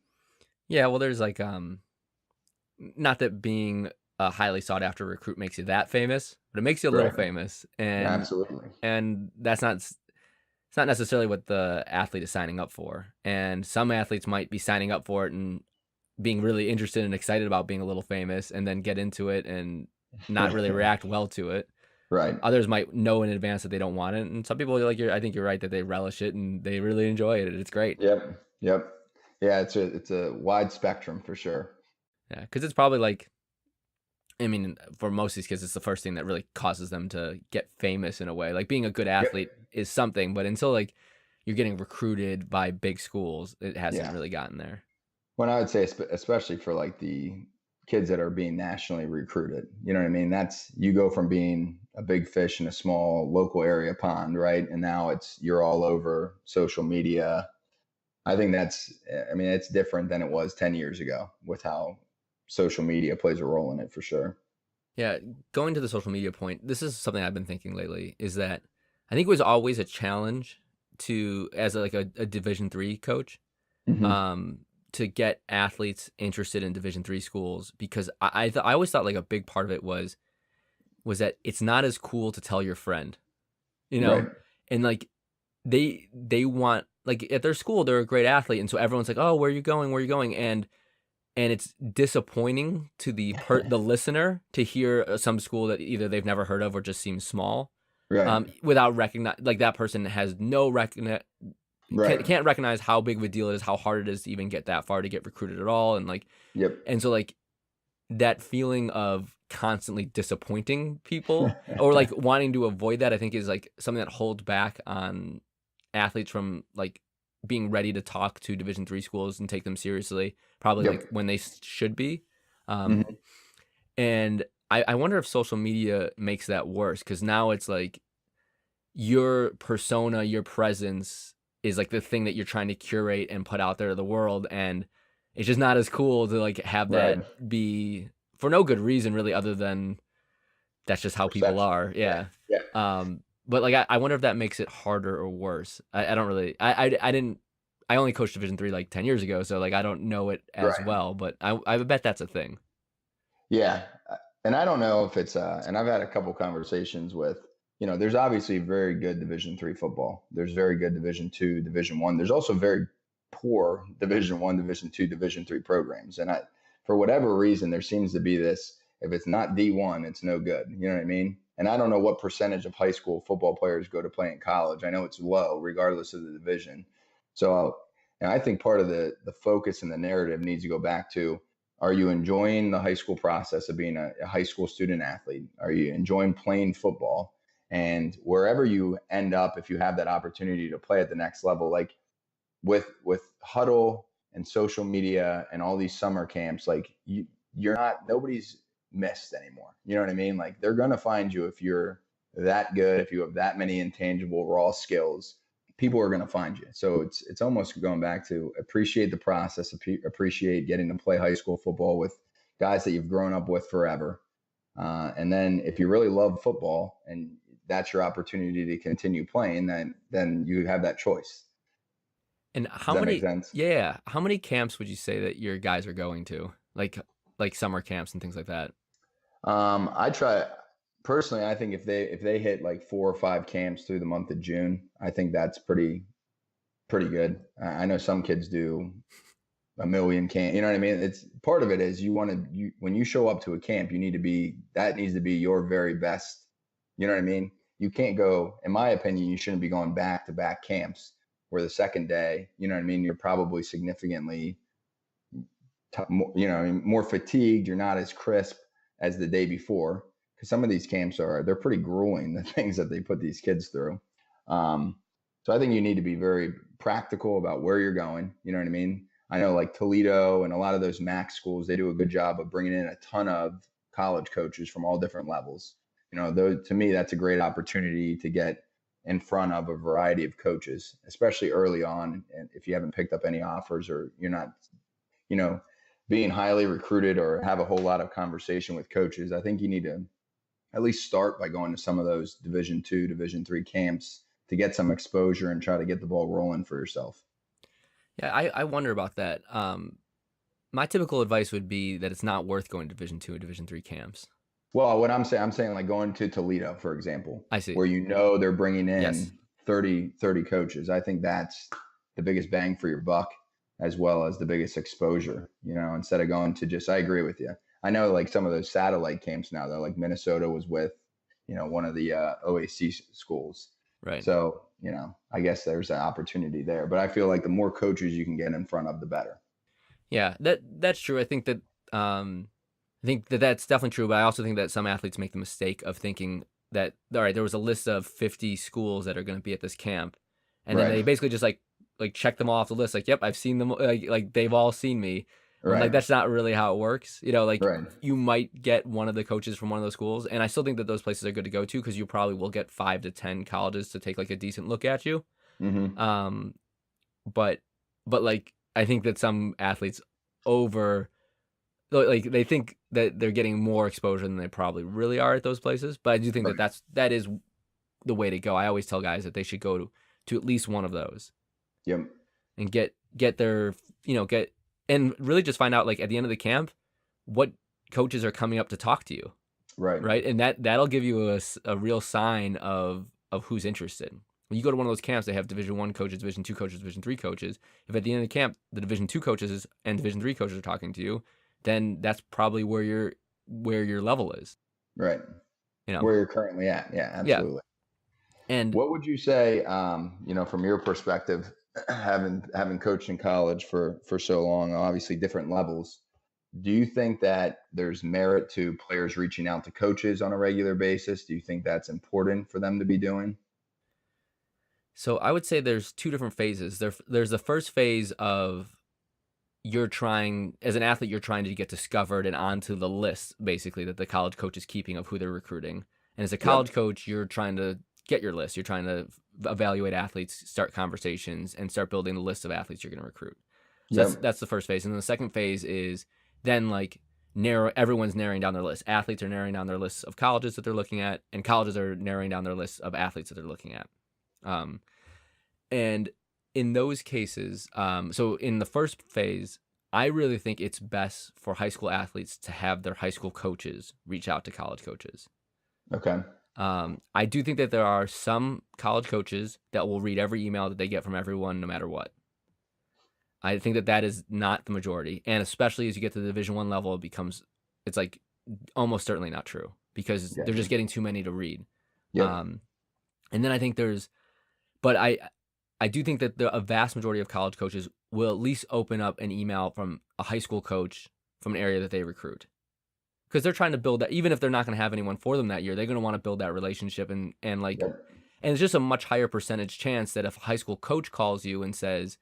Yeah, well, there's like not that being a highly sought after recruit makes you that famous, but it makes you a little Right. famous. And Absolutely. that's not it's not necessarily what the athlete is signing up for. And some athletes might be signing up for it and being really interested and excited about being a little famous and then get into it and not really react well to it. Right. Others might know in advance that they don't want it, and some people I think you're right that they relish it and they really enjoy it. It's great. Yep. Yep. Yeah, it's a wide spectrum for sure. Yeah, because it's probably like, I mean, for most of these kids, it's the first thing that really causes them to get famous in a way. Like being a good Yep. athlete is something, but until like you're getting recruited by big schools, it hasn't Yeah. really gotten there. When I would say, especially for like the kids that are being nationally recruited, you know what I mean? You go from being a big fish in a small local area pond, right? And now you're all over social media. I mean, it's different than it was 10 years ago with how social media plays a role in it for sure. Yeah, going to the social media point, this is something I've been thinking lately. Is that I think it was always a challenge to as a Division 3 coach, Hmm. um, to get athletes interested in Division 3 schools because I always thought like a big part of it was that it's not as cool to tell your friend, you Right. know, and like they want like at their school they're a great athlete, and so everyone's like, oh, where are you going? Where are you going? And it's disappointing to the listener to hear some school that either they've never heard of or just seems small, Right. without recognize like that person has no Right. can't recognize how big of a deal it is, how hard it is to even get that far to get recruited at all, and like Yep. and so like that feeling of constantly disappointing people or like wanting to avoid that, I think is like something that holds back on athletes from like being ready to talk to Division 3 schools and take them seriously, probably like Yep. when they should be. Um, Hmm. and I wonder if social media makes that worse because now it's like your persona, your presence is like the thing that you're trying to curate and put out there to the world. And it's just not as cool to like have that Right. be for no good reason really other than that's just how people Perception. are. Yeah. Yeah. Yeah. But like I wonder if that makes it harder or worse. I don't really I didn't I only coached Division 3 like 10 years ago, so like I don't know it as Right. well, but I bet that's a thing. Yeah. And I don't know if and I've had a couple conversations with, there's obviously very good Division 3 football. There's very good Division 2, Division 1. There's also very poor Division 1, Division 2, Division 3 programs. And for whatever reason, there seems to be this, if it's not D1, it's no good. You know what I mean? And I don't know what percentage of high school football players go to play in college. I know it's low, regardless of the division. So, and I think part of the focus and the narrative needs to go back to, are you enjoying the high school process of being a high school student athlete? Are you enjoying playing football? And wherever you end up, if you have that opportunity to play at the next level, like with huddle and social media and all these summer camps, like you're not, nobody's missed anymore. You know what I mean? Like they're gonna find you if you're that good, if you have that many intangible raw skills. people are going to find you. So it's almost going back to appreciate the process, appreciate getting to play high school football with guys that you've grown up with forever. And then if you really love football and that's your opportunity to continue playing, then you have that choice. And Does how that make many, sense? yeah, how many camps would you say that your guys are going to? Like summer camps and things like that? I try personally. I think if they hit like 4 or 5 camps through the month of June, I think that's pretty good. I know some kids do a million camp. You know what I mean? It's part of it is when you show up to a camp, that needs to be your very best. You know what I mean? You can't go, in my opinion, you shouldn't be going back to back camps where the second day, you know what I mean? You're probably significantly, more fatigued. You're not as crisp as the day before because some of these camps they're pretty grueling, the things that they put these kids through. So I think you need to be very practical about where you're going. You know what I mean? I know like Toledo and a lot of those MAC schools, they do a good job of bringing in a ton of college coaches from all different levels. To me, that's a great opportunity to get in front of a variety of coaches, especially early on. And if you haven't picked up any offers or you're not, you know, being highly recruited or have a whole lot of conversation with coaches, I think you need to at least start by going to some of those Division II, Division III camps to get some exposure and try to get the ball rolling for yourself. Yeah, I wonder about that. My typical advice would be that it's not worth going to Division II and Division III camps. Well, what I'm saying like going to Toledo, for example, I see. where they're bringing in Yes. 30 coaches. I think that's the biggest bang for your buck as well as the biggest exposure, instead of going to I agree with you. I know like some of those satellite camps now, though, like Minnesota was with, one of the OAC schools. Right. So, I guess there's an opportunity there, but I feel like the more coaches you can get in front of, the better. Yeah, that's true. I think that that's definitely true, but I also think that some athletes make the mistake of thinking that, all right, there was a list of 50 schools that are going to be at this camp, and then they basically just like check them off the list. Like, yep, I've seen them. Like they've all seen me. Right. Like that's not really how it works. You might get one of the coaches from one of those schools, and I still think that those places are good to go to because you probably will get 5 to 10 colleges to take like a decent look at you. Mm-hmm. But like I think that some athletes they think that they're getting more exposure than they probably really are at those places. But I do think that is the way to go. I always tell guys that they should go to at least one of those. Yep. And get their, and really just find out like at the end of the camp, what coaches are coming up to talk to you. Right. Right. And that'll give you a real sign of who's interested. When you go to one of those camps, they have Division I coaches, Division II coaches, Division III coaches. If at the end of the camp, the Division II coaches and Division III coaches are talking to you, then that's probably where your level is. Right. Where you're currently at. Yeah, absolutely. Yeah. And what would you say, from your perspective, having coached in college for so long, obviously different levels, do you think that there's merit to players reaching out to coaches on a regular basis? Do you think that's important for them to be doing? So I would say there's 2 different phases. There's the first phase of as an athlete, you're trying to get discovered and onto the list, basically, that the college coach is keeping of who they're recruiting. And as a college coach, you're trying to get your list. You're trying to evaluate athletes, start conversations, and start building the list of athletes you're going to recruit. So that's the first phase. And then the second phase is then like everyone's narrowing down their list. Athletes are narrowing down their lists of colleges that they're looking at, and colleges are narrowing down their lists of athletes that they're looking at. And in those cases, so in the first phase, I really think it's best for high school athletes to have their high school coaches reach out to college coaches. Okay. I do think that there are some college coaches that will read every email that they get from everyone, no matter what. I think that is not the majority. And especially as you get to the Division I level, it's like almost certainly not true because they're just getting too many to read. Yeah. And then I think but I do think that a vast majority of college coaches will at least open up an email from a high school coach from an area that they recruit. Because they're trying to build that, even if they're not going to have anyone for them that year, they're going to want to build that relationship and it's just a much higher percentage chance that if a high school coach calls you and says,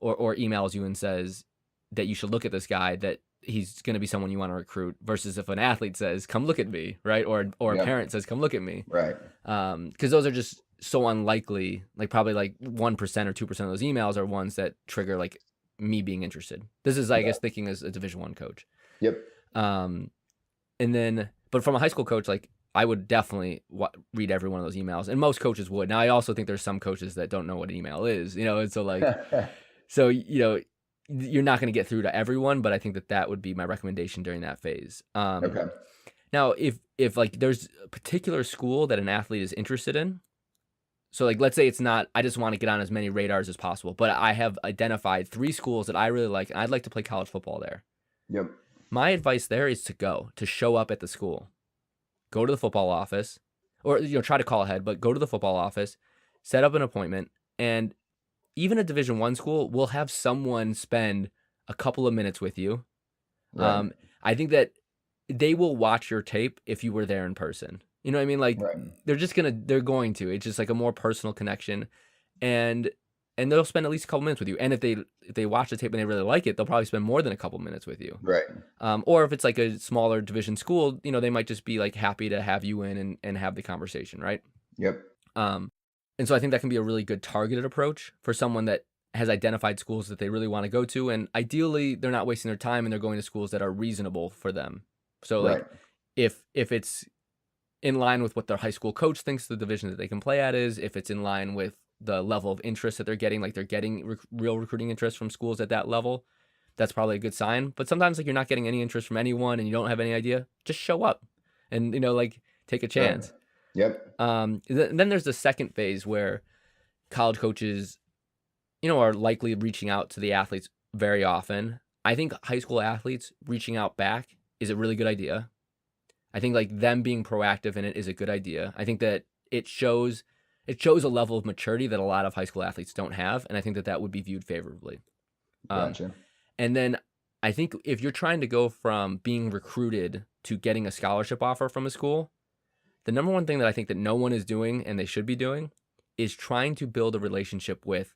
or emails you and says that you should look at this guy, that he's going to be someone you want to recruit, versus if an athlete says, come look at me, right? Or a parent says, come look at me. Right. Because those are just, so unlikely, like probably like 1% or 2% of those emails are ones that trigger like me being interested. This is, I Yeah. guess, thinking as a Division I coach. Yep. Um, and then, but from a high school coach, like I would definitely read every one of those emails, and most coaches would. Now, I also think there's some coaches that don't know what an email is, and so like, so you're not going to get through to everyone, but I think that would be my recommendation during that phase. Okay. Now, if like there's a particular school that an athlete is interested in, so like let's say it's not, I just want to get on as many radars as possible, but I have identified 3 schools that I really like, and I'd like to play college football there. Yep. My advice there is to show up at the school, go to the football office, or try to call ahead, but go to the football office, set up an appointment, and even a Division I school will have someone spend a couple of minutes with you. Right. I think that they will watch your tape if you were there in person. You know what I mean? Like Right. they're going to. It's just like a more personal connection, and they'll spend at least a couple minutes with you. And if they watch the tape and they really like it, they'll probably spend more than a couple minutes with you. Right. Or if it's like a smaller division school, they might just be like happy to have you in and have the conversation, right? Yep. And so I think that can be a really good targeted approach for someone that has identified schools that they really want to go to, and ideally they're not wasting their time and they're going to schools that are reasonable for them. So like Right. if it's in line with what their high school coach thinks the division that they can play at is, if it's in line with the level of interest that they're getting, like they're getting real recruiting interest from schools at that level, that's probably a good sign. But sometimes like you're not getting any interest from anyone and you don't have any idea, just show up and like take a chance. Right. Yep. Then there's the second phase where college coaches, are likely reaching out to the athletes very often. I think high school athletes reaching out back is a really good idea. I think like them being proactive in it is a good idea. I think that it shows a level of maturity that a lot of high school athletes don't have, and I think that would be viewed favorably. Gotcha. And then I think if you're trying to go from being recruited to getting a scholarship offer from a school, the number one thing that I think that no one is doing and they should be doing is trying to build a relationship with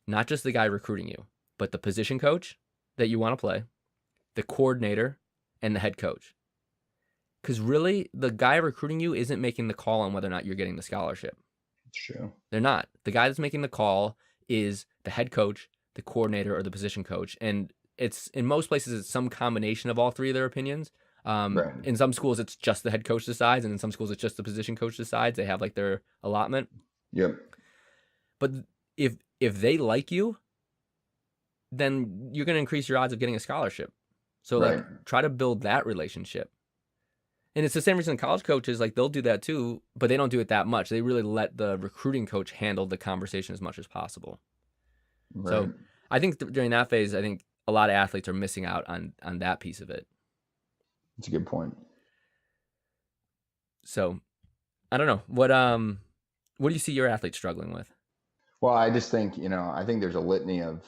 not just the guy recruiting you, but the position coach that you want to play, the coordinator, and the head coach. Because really, the guy recruiting you isn't making the call on whether or not you're getting the scholarship. It's true. They're not. The guy that's making the call is the head coach, the coordinator, or the position coach. And it's in most places, it's some combination of all 3 of their opinions. Right. In some schools, it's just the head coach decides, and in some schools, it's just the position coach decides. They have like their allotment. Yep. But if they like you, then you're going to increase your odds of getting a scholarship. So Right. like try to build that relationship. And it's the same reason college coaches, like they'll do that too, but they don't do it that much. They really let the recruiting coach handle the conversation as much as possible. Right. So I think during that phase, I think a lot of athletes are missing out on that piece of it. That's a good point. So I don't know. What do you see your athletes struggling with? Well, I just think, I think there's a litany of,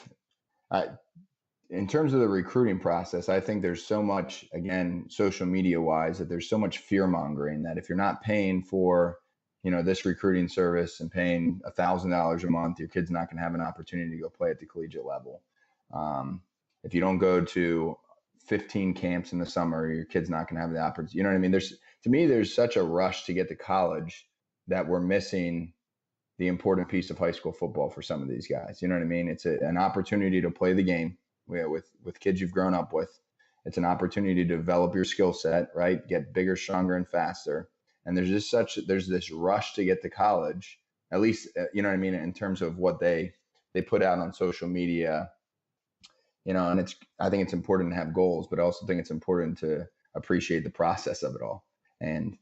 in terms of the recruiting process, I think there's so much, again, social media wise, that there's so much fear mongering that if you're not paying for, this recruiting service and paying $1,000 a month, your kid's not going to have an opportunity to go play at the collegiate level. If you don't go to 15 camps in the summer, your kid's not going to have the opportunity. You know what I mean? There's such a rush to get to college that we're missing the important piece of high school football for some of these guys. You know what I mean? It's an opportunity to play the game with kids you've grown up with. It's an opportunity to develop your skill set, right? Get bigger, stronger, and faster. And there's this rush to get to college, at least, you know what I mean, in terms of what they put out on social media, and I think it's important to have goals, but I also think it's important to appreciate the process of it all. And,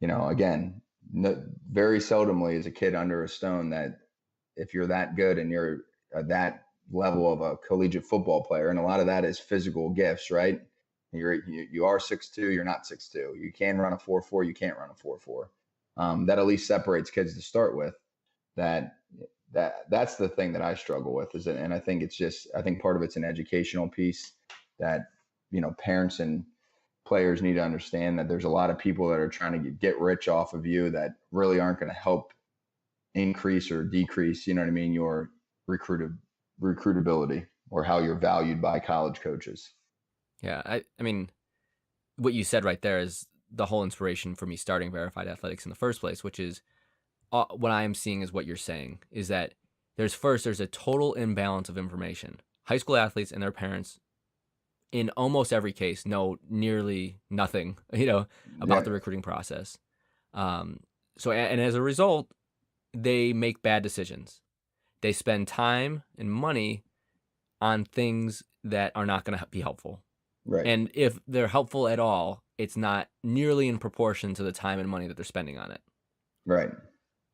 again, very seldomly is a kid under a stone that if you're that good and you're that level of a collegiate football player, and a lot of that is physical gifts, right? You are 6'2", you're not 6'2". You can run a 4.4, you can't run a 4.4. That at least separates kids to start with. That's the thing that I struggle with and I think I think part of it's an educational piece that, parents and players need to understand that there's a lot of people that are trying to get rich off of you that really aren't going to help increase or decrease, you know what I mean, your recruitability or how you're valued by college coaches. Yeah, I mean, what you said right there is the whole inspiration for me starting Verified Athletics in the first place, which is what I am seeing is what you're saying is that there's a total imbalance of information. High school athletes and their parents, in almost every case, know nearly nothing, about the Yeah. recruiting process. And as a result, they make bad decisions. They spend time and money on things that are not going to be helpful. Right. And if they're helpful at all, it's not nearly in proportion to the time and money that they're spending on it. Right.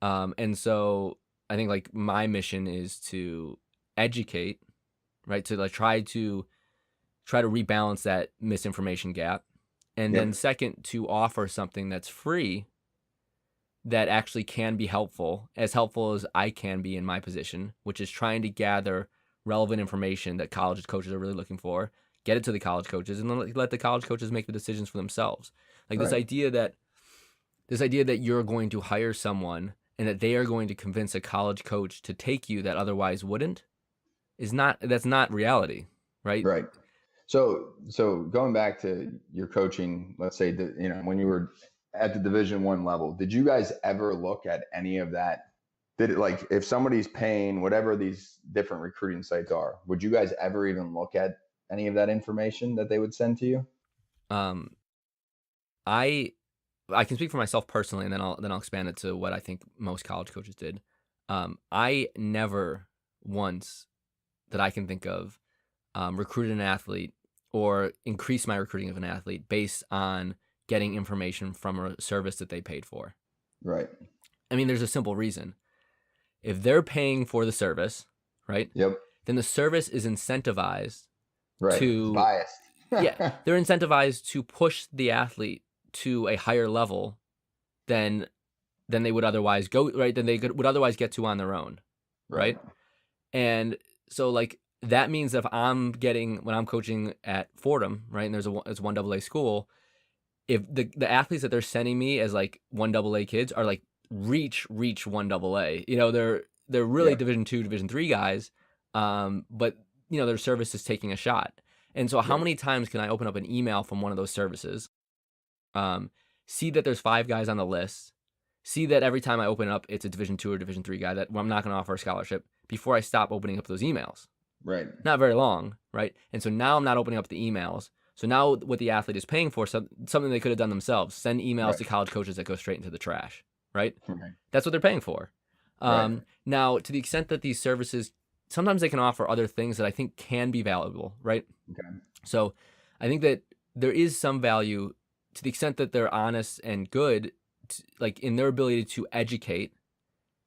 And so I think like my mission is to educate, right? To like try to rebalance that misinformation gap. And then Yep. second, to offer something that's free that actually can be helpful as I can be in my position, which is trying to gather relevant information that college coaches are really looking for, get it to the college coaches, and then let the college coaches make the decisions for themselves. Like this Right. idea that you're going to hire someone and that they are going to convince a college coach to take you that otherwise wouldn't that's not reality, right? Right. So going back to your coaching, let's say that, when you were at the Division I level, did you guys ever look at any of that? Did it, like, if somebody's paying whatever these different recruiting sites are, would you guys ever even look at any of that information that they would send to you? Um, I I can speak for myself personally, and then I'll expand it to what I think most college coaches did. I never once that I can think of recruited an athlete or increased my recruiting of an athlete based on getting information from a service that they paid for. Right. I mean, there's a simple reason. If they're paying for the service, right, Yep. then the service is incentivized Right. It's to, biased. yeah, they're incentivized to push the athlete to a higher level than they would otherwise go, right? Than they would otherwise get to on their own, Right. right? And so like that means that if when I'm coaching at Fordham, right, and it's one AA school, if the athletes that they're sending me as like one AA kids are like reach one AA, they're really Yep. Division II, Division III guys, but their service is taking a shot. And so how Yep. many times can I open up an email from one of those services, see that there's 5 guys on the list, see that every time I open up, it's a Division II or Division III guy that I'm not going to offer a scholarship before I stop opening up those emails. Right. Not very long, right? And so now I'm not opening up the emails. So now what the athlete is paying for, something they could have done themselves, send emails Right. to college coaches that go straight into the trash, right? Right. That's what they're paying for. Right. Now, to the extent that these services, sometimes they can offer other things that I think can be valuable, right? Okay. So I think that there is some value to the extent that they're honest and good, like in their ability to educate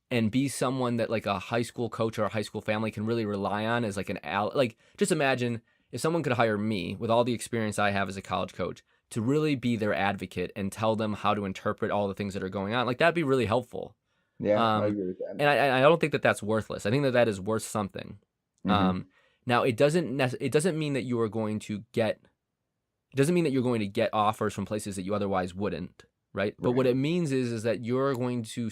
and be someone that like a high school coach or a high school family can really rely on as like like just imagine if someone could hire me with all the experience I have as a college coach to really be their advocate and tell them how to interpret all the things that are going on. Like that'd be really helpful. Yeah, I agree with And that. I don't think that that's worthless. I think that that is worth something. Mhm. Now it doesn't mean that you are going to get it doesn't mean that you're going to get offers from places that you otherwise wouldn't, right? But what Right. it means is that you're going to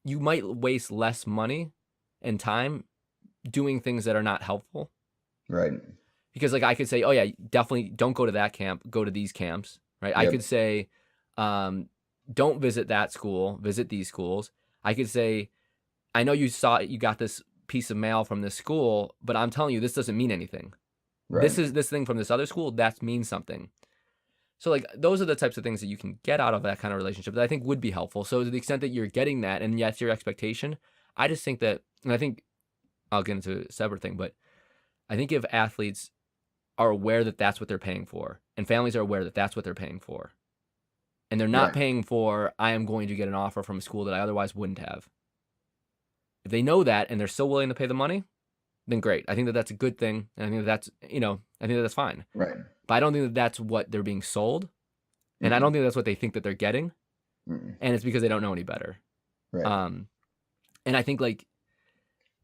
you might waste less money and time doing things that are not helpful. Right. Because like I could say, oh yeah, definitely don't go to that camp, go to these camps, right? I Yep. could say, don't visit that school, visit these schools. I could say, I know you got this piece of mail from this school, but I'm telling you, this doesn't mean anything. Right. This thing from this other school, that means something. So like those are the types of things that you can get out of that kind of relationship that I think would be helpful. So to the extent that you're getting that and that's your expectation, I just think that, and I think I'll get into a separate thing, but I think if athletes are aware that that's what they're paying for and families are aware that that's what they're paying for and they're not Right. paying for, I am going to get an offer from a school that I otherwise wouldn't have. If they know that and they're still willing to pay the money, then great. I think that that's a good thing. And I think that that's, I think that that's fine. Right. But I don't think that that's what they're being sold. And I don't think that's what they think that they're getting. Mm-mm. And it's because they don't know any better. Right. And I think like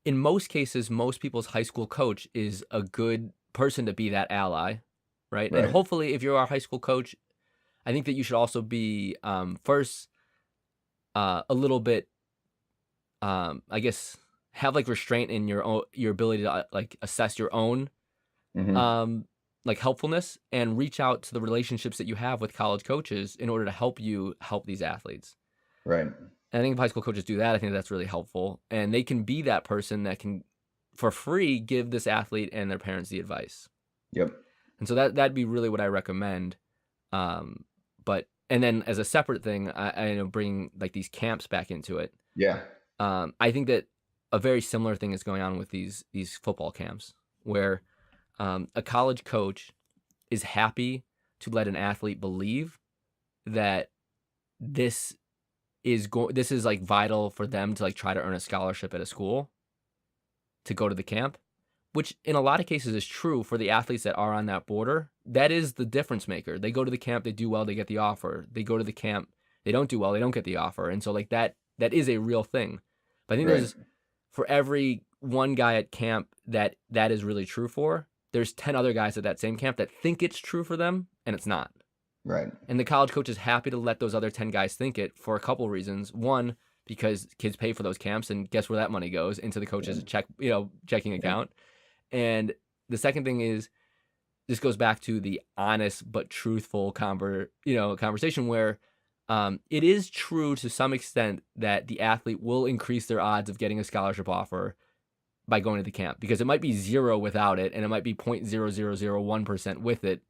in most cases, most people's high school coach is a good person to be that ally, right? And Right. hopefully if you're our high school coach, I think that you should also be first a little bit, I guess, have like restraint in your ability to like assess your own Mhm. like helpfulness and reach out to the relationships that you have with college coaches in order to help you help these athletes. Right. And I think if high school coaches do that, I think that's really helpful. And they can be that person that can, for free, give this athlete and their parents the advice. Yep. And so that'd be really what I recommend. And then as a separate thing, I know bringing like these camps back into it. Yeah. I think that a very similar thing is going on with these football camps, where a college coach is happy to let an athlete believe that this is like vital for them to like try to earn a scholarship at a school to go to the camp, which in a lot of cases is true for the athletes that are on that border. That is the difference maker. They go to the camp, they do well, they get the offer. They go to the camp, they don't do well, they don't get the offer. And so like that is a real thing. But I think Right. there's, for every one guy at camp that is really true for, there's 10 other guys at that same camp that think it's true for them and it's not. Right. And the college coach is happy to let those other 10 guys think it for a couple reasons. One, because kids pay for those camps, and guess where that money goes? Into the coach's checking account. And the second thing is, this goes back to the honest but truthful conversation where it is true to some extent that the athlete will increase their odds of getting a scholarship offer by going to the camp, because it might be 0 without it, and it might be 0.0001% with it,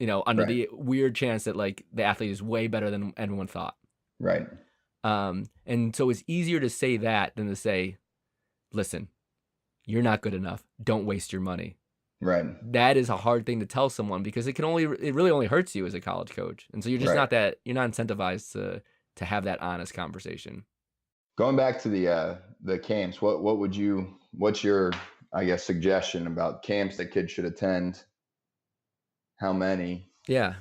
under Right. the weird chance that like the athlete is way better than everyone thought. Right. And so it's easier to say that than to say, listen, you're not good enough. Don't waste your money. Right. That is a hard thing to tell someone, because it really only hurts you as a college coach. And so you're just Right. you're not incentivized to have that honest conversation. Going back to the camps, what's your, I guess, suggestion about camps that kids should attend? How many? Yeah.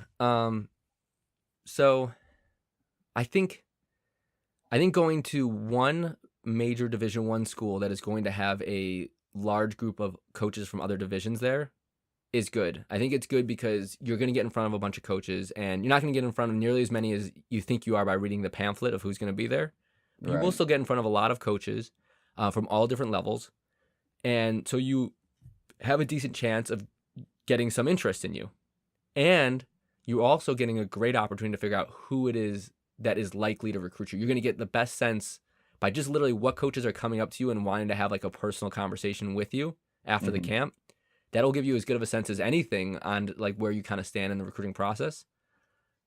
So I think going to one major Division I school that is going to have a large group of coaches from other divisions there is good. I think it's good because you're going to get in front of a bunch of coaches, and you're not going to get in front of nearly as many as you think you are by reading the pamphlet of who's going to be there. But you will Right. still get in front of a lot of coaches from all different levels. And so you have a decent chance of getting some interest in you. And you're also getting a great opportunity to figure out who it is that is likely to recruit you. You're going to get the best sense by just literally what coaches are coming up to you and wanting to have like a personal conversation with you after the Mhm. camp. That'll give you as good of a sense as anything on like where you kind of stand in the recruiting process.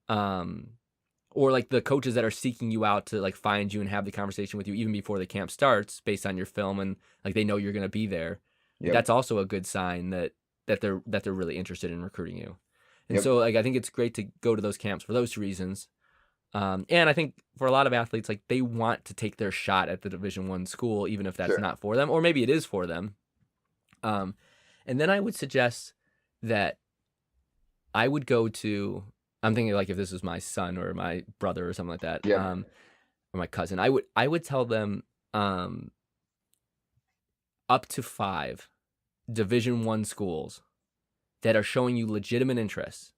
Or like the coaches that are seeking you out to like find you and have the conversation with you even before the camp starts based on your film, and like they know you're going to be there. Yep. That's also a good sign that they're really interested in recruiting you. And Yep. so like I think it's great to go to those camps for those 2 reasons. And I think for a lot of athletes, like they want to take their shot at the Division I school, even if that's Sure. not for them, or maybe it is for them. And then I would suggest that I would go to, I'm thinking like if this was my son or my brother or something like that, Yep. or my cousin, I would tell them up to 5 Division I schools that are showing you legitimate interest,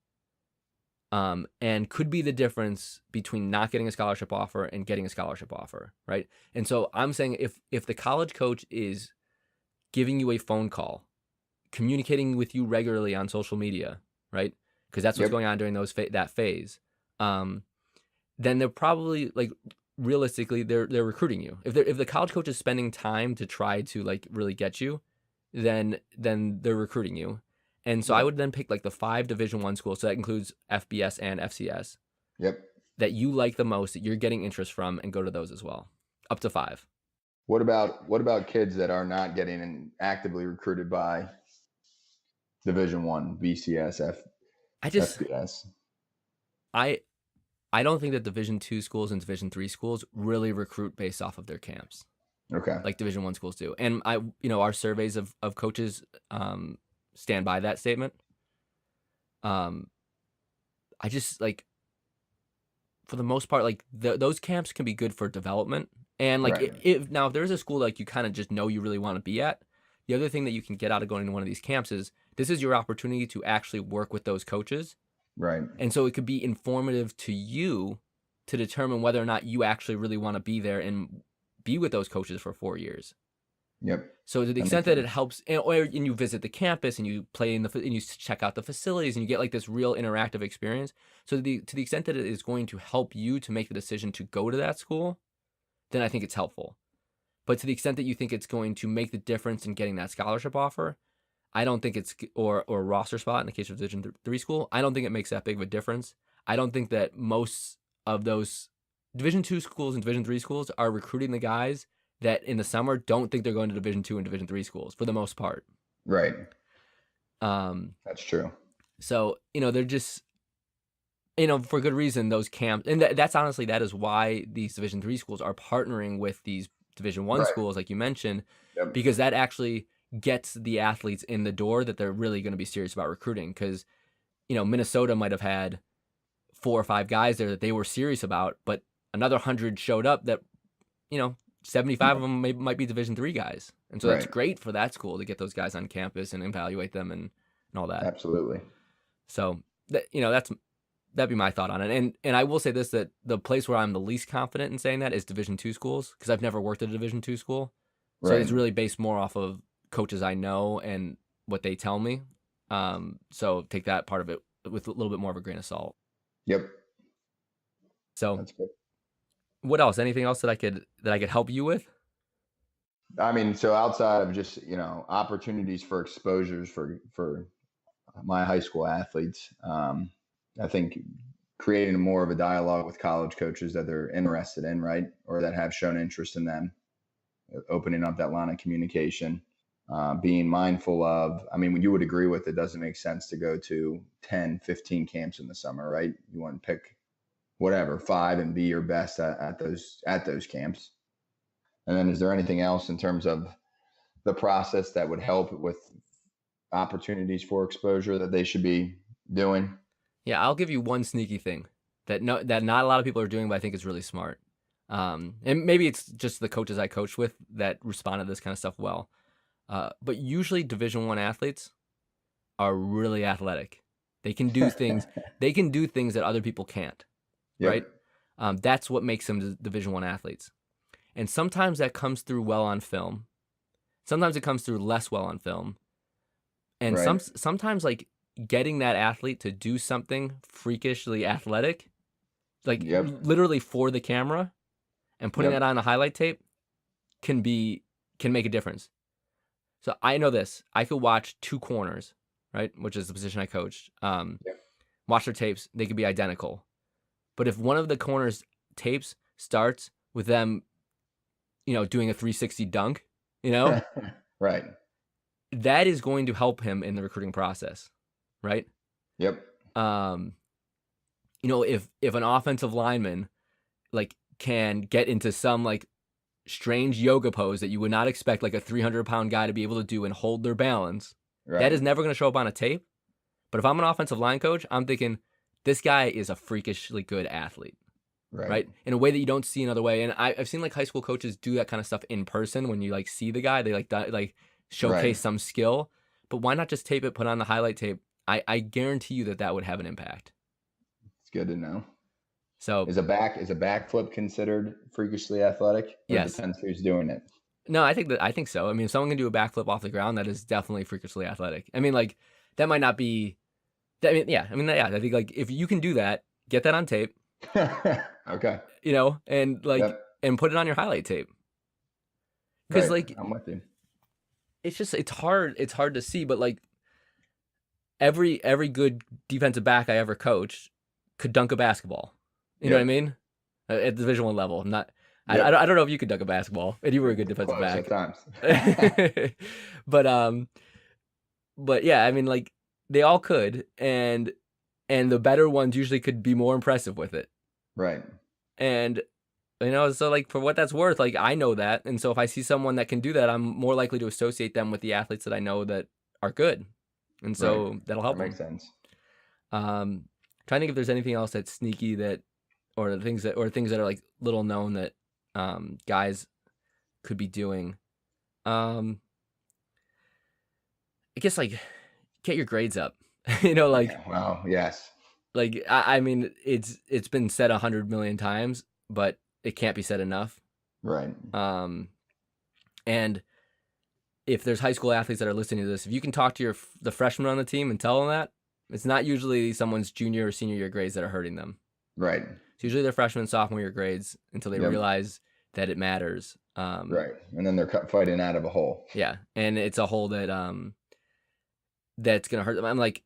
and could be the difference between not getting a scholarship offer and getting a scholarship offer, right? And so I'm saying if the college coach is giving you a phone call, communicating with you regularly on social media, right? Because that's what's Yep. going on during that phase. Then they're probably like realistically they're recruiting you. If the college coach is spending time to try to like really get you, then they're recruiting you. And so I Yep. would then pick like the 5 Division I schools, so that includes FBS and FCS, Yep. that you like the most, that you're getting interest from, and go to those as well. Up to 5. What about kids that are not getting actively recruited by Division One, BCS, I just FBS? I don't think that Division II schools and Division III schools really recruit based off of their camps Okay. like Division I schools do. And our surveys of coaches stand by that statement. I just like, for the most part, like those camps can be good for development. And like Right. if there's a school like you kind of just know you really want to be at, the other thing that you can get out of going to one of these camps is this is your opportunity to actually work with those coaches. Right. And so it could be informative to you to determine whether or not you actually really want to be there and be with those coaches for 4 years. Yep. So to the That extent makes that it sense. helps, and you visit the campus and you play and you check out the facilities and you get like this real interactive experience. So to the extent that it is going to help you to make the decision to go to that school, then I think it's helpful. But to the extent that you think it's going to make the difference in getting that scholarship offer, I don't think it's, or roster spot in the case of Division III school, I don't think it makes that big of a difference. I don't think that most of those Division II schools and Division III schools are recruiting the guys that in the summer don't think they're going to Division II and Division III schools for the most part. Right. That's true. So, they're just, for good reason, those camps, and that's honestly, that is why these Division III schools are partnering with these Division I schools, like you mentioned, because that actually gets the athletes in the door that they're really going to be serious about recruiting. Because, Minnesota might have had 4 or 5 guys there that they were serious about, but another 100 showed up that, 75 of them might be Division III guys. And so that's great for that school to get those guys on campus and evaluate them and all that. Absolutely. So, that'd be my thought on it. And I will say this, that the place where I'm the least confident in saying that is Division II schools, because I've never worked at a Division II school. So it's really based more off of coaches I know and what they tell me. So take that part of it with a little bit more of a grain of salt. Yep. So that's good. What else? Anything else that I could help you with? I mean, so outside of just, opportunities for exposures for my high school athletes, I think creating more of a dialogue with college coaches that they're interested in, right? Or that have shown interest in them, opening up that line of communication, being mindful of, you would agree with, it doesn't make sense to go to 10, 15 camps in the summer, right? You want to pick whatever, 5 and be your best at those camps. And then is there anything else in terms of the process that would help with opportunities for exposure that they should be doing? Yeah, I'll give you one sneaky thing that not a lot of people are doing, but I think it's really smart. And maybe it's just the coaches I coach with that respond to this kind of stuff well. But usually Division I athletes are really athletic. They can do things. They can do things that other people can't. Right? That's what makes them Division I athletes. And sometimes that comes through well on film. Sometimes it comes through less well on film. And sometimes like getting that athlete to do something freakishly athletic, like literally for the camera, and putting that on a highlight tape can make a difference. So I know this. I could watch 2 corners, right, which is the position I coached. Watch their tapes. They could be identical. But if one of the corners tapes starts with them, doing a 360 dunk, right, that is going to help him in the recruiting process, right? Yep. If an offensive lineman like can get into some like strange yoga pose that you would not expect like a 300-pound guy to be able to do and hold their balance, that is never going to show up on a tape. But if I'm an offensive line coach, I'm thinking this guy is a freakishly good athlete, right? In a way that you don't see another way. And I've seen like high school coaches do that kind of stuff in person. When you like see the guy, they like showcase some skill. But why not just tape it, put on the highlight tape? I guarantee you that would have an impact. It's good to know. So is a backflip considered freakishly athletic? Yes. It depends who's doing it. No, I think so. If someone can do a backflip off the ground, that is definitely freakishly athletic. Like that might not be. I think like if you can do that, get that on tape. Okay. And like and put it on your highlight tape. Because like I'm with you. It's hard to see, but like every good defensive back I ever coached could dunk a basketball. You know what I mean? At the Division I level. I'm not. I don't know if you could dunk a basketball, and you were a good defensive back. At times. But yeah, like they all could, and the better ones usually could be more impressive with it. Right. And so like for what that's worth, like I know that, and so if I see someone that can do that, I'm more likely to associate them with the athletes that I know that are good, and so that'll help. That makes sense. Trying to think if there's anything else that's sneaky or things that are like little known that guys could be doing. I guess like get your grades up. Wow. Yes. Like I mean, it's been said 100 million times, but it can't be said enough. Right. And if there's high school athletes that are listening to this, if you can talk to the freshmen on the team and tell them that, it's not usually someone's junior or senior year grades that are hurting them. Right. It's usually their freshman and sophomore year grades until they realize that it matters. Right. And then they're fighting out of a hole. Yeah, and it's a hole that that's gonna hurt them. I'm like,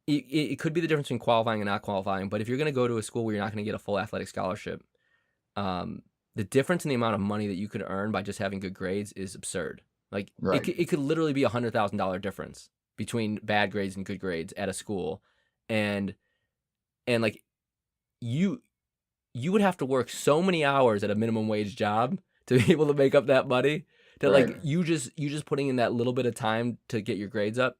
it could be the difference between qualifying and not qualifying, but if you're gonna go to a school where you're not gonna get a full athletic scholarship, the difference in the amount of money that you could earn by just having good grades is absurd. Like Right. it could literally be $100,000 difference between bad grades and good grades at a school, and like you would have to work so many hours at a minimum wage job to be able to make up that money that Right. like you just putting in that little bit of time to get your grades up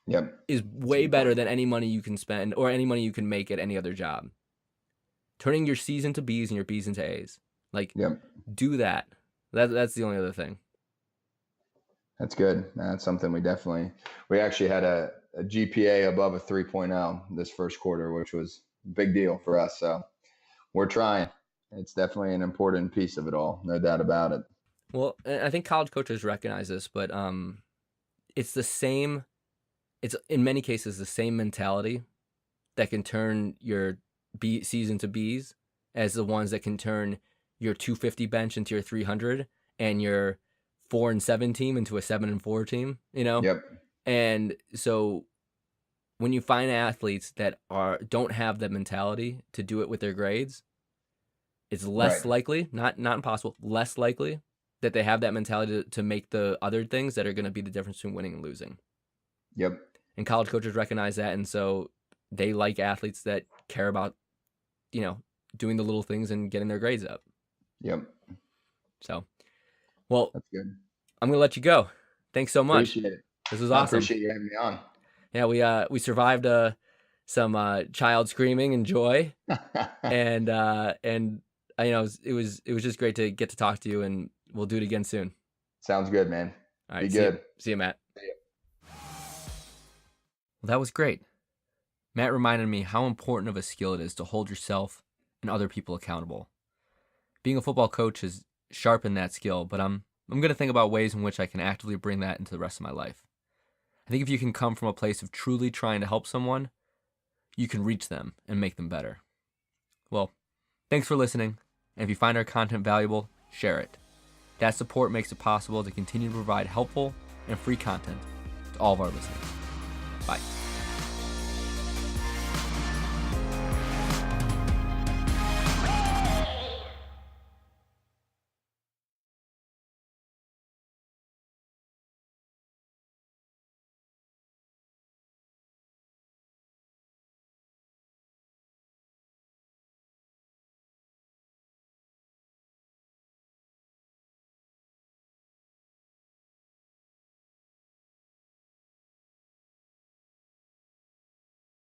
Yep. is way better than any money you can spend or any money you can make at any other job. Turning your C's into B's and your B's into A's. Like, Yep. do that. That's the only other thing. That's good. That's something we actually had a GPA above a 3.0 this first quarter, which was a big deal for us. So we're trying. It's definitely an important piece of it all. No doubt about it. Well, I think college coaches recognize this, but it's the same. It's in many cases the same mentality that can turn your C's into B's as the ones that can turn your 250 bench into your 300 and your 4-7 team into a 7-4 team. You know. Yep. And so when you find athletes that don't have that mentality to do it with their grades, it's less likely, not impossible, less likely that they have that mentality to make the other things that are going to be the difference between winning and losing. Yep. And college coaches recognize that, and so they like athletes that care about, doing the little things and getting their grades up. Yep. So, well, that's good. I'm going to let you go. Thanks so much. Appreciate it. This was awesome. I appreciate you having me on. Yeah, we survived some child screaming and joy, and it was just great to get to talk to you, and we'll do it again soon. Sounds good, man. All right, be good. See you, Matt. Well, that was great. Matt reminded me how important of a skill it is to hold yourself and other people accountable. Being a football coach has sharpened that skill, but I'm going to think about ways in which I can actively bring that into the rest of my life. I think if you can come from a place of truly trying to help someone, you can reach them and make them better. Well, thanks for listening, and if you find our content valuable, share it. That support makes it possible to continue to provide helpful and free content to all of our listeners. Bye.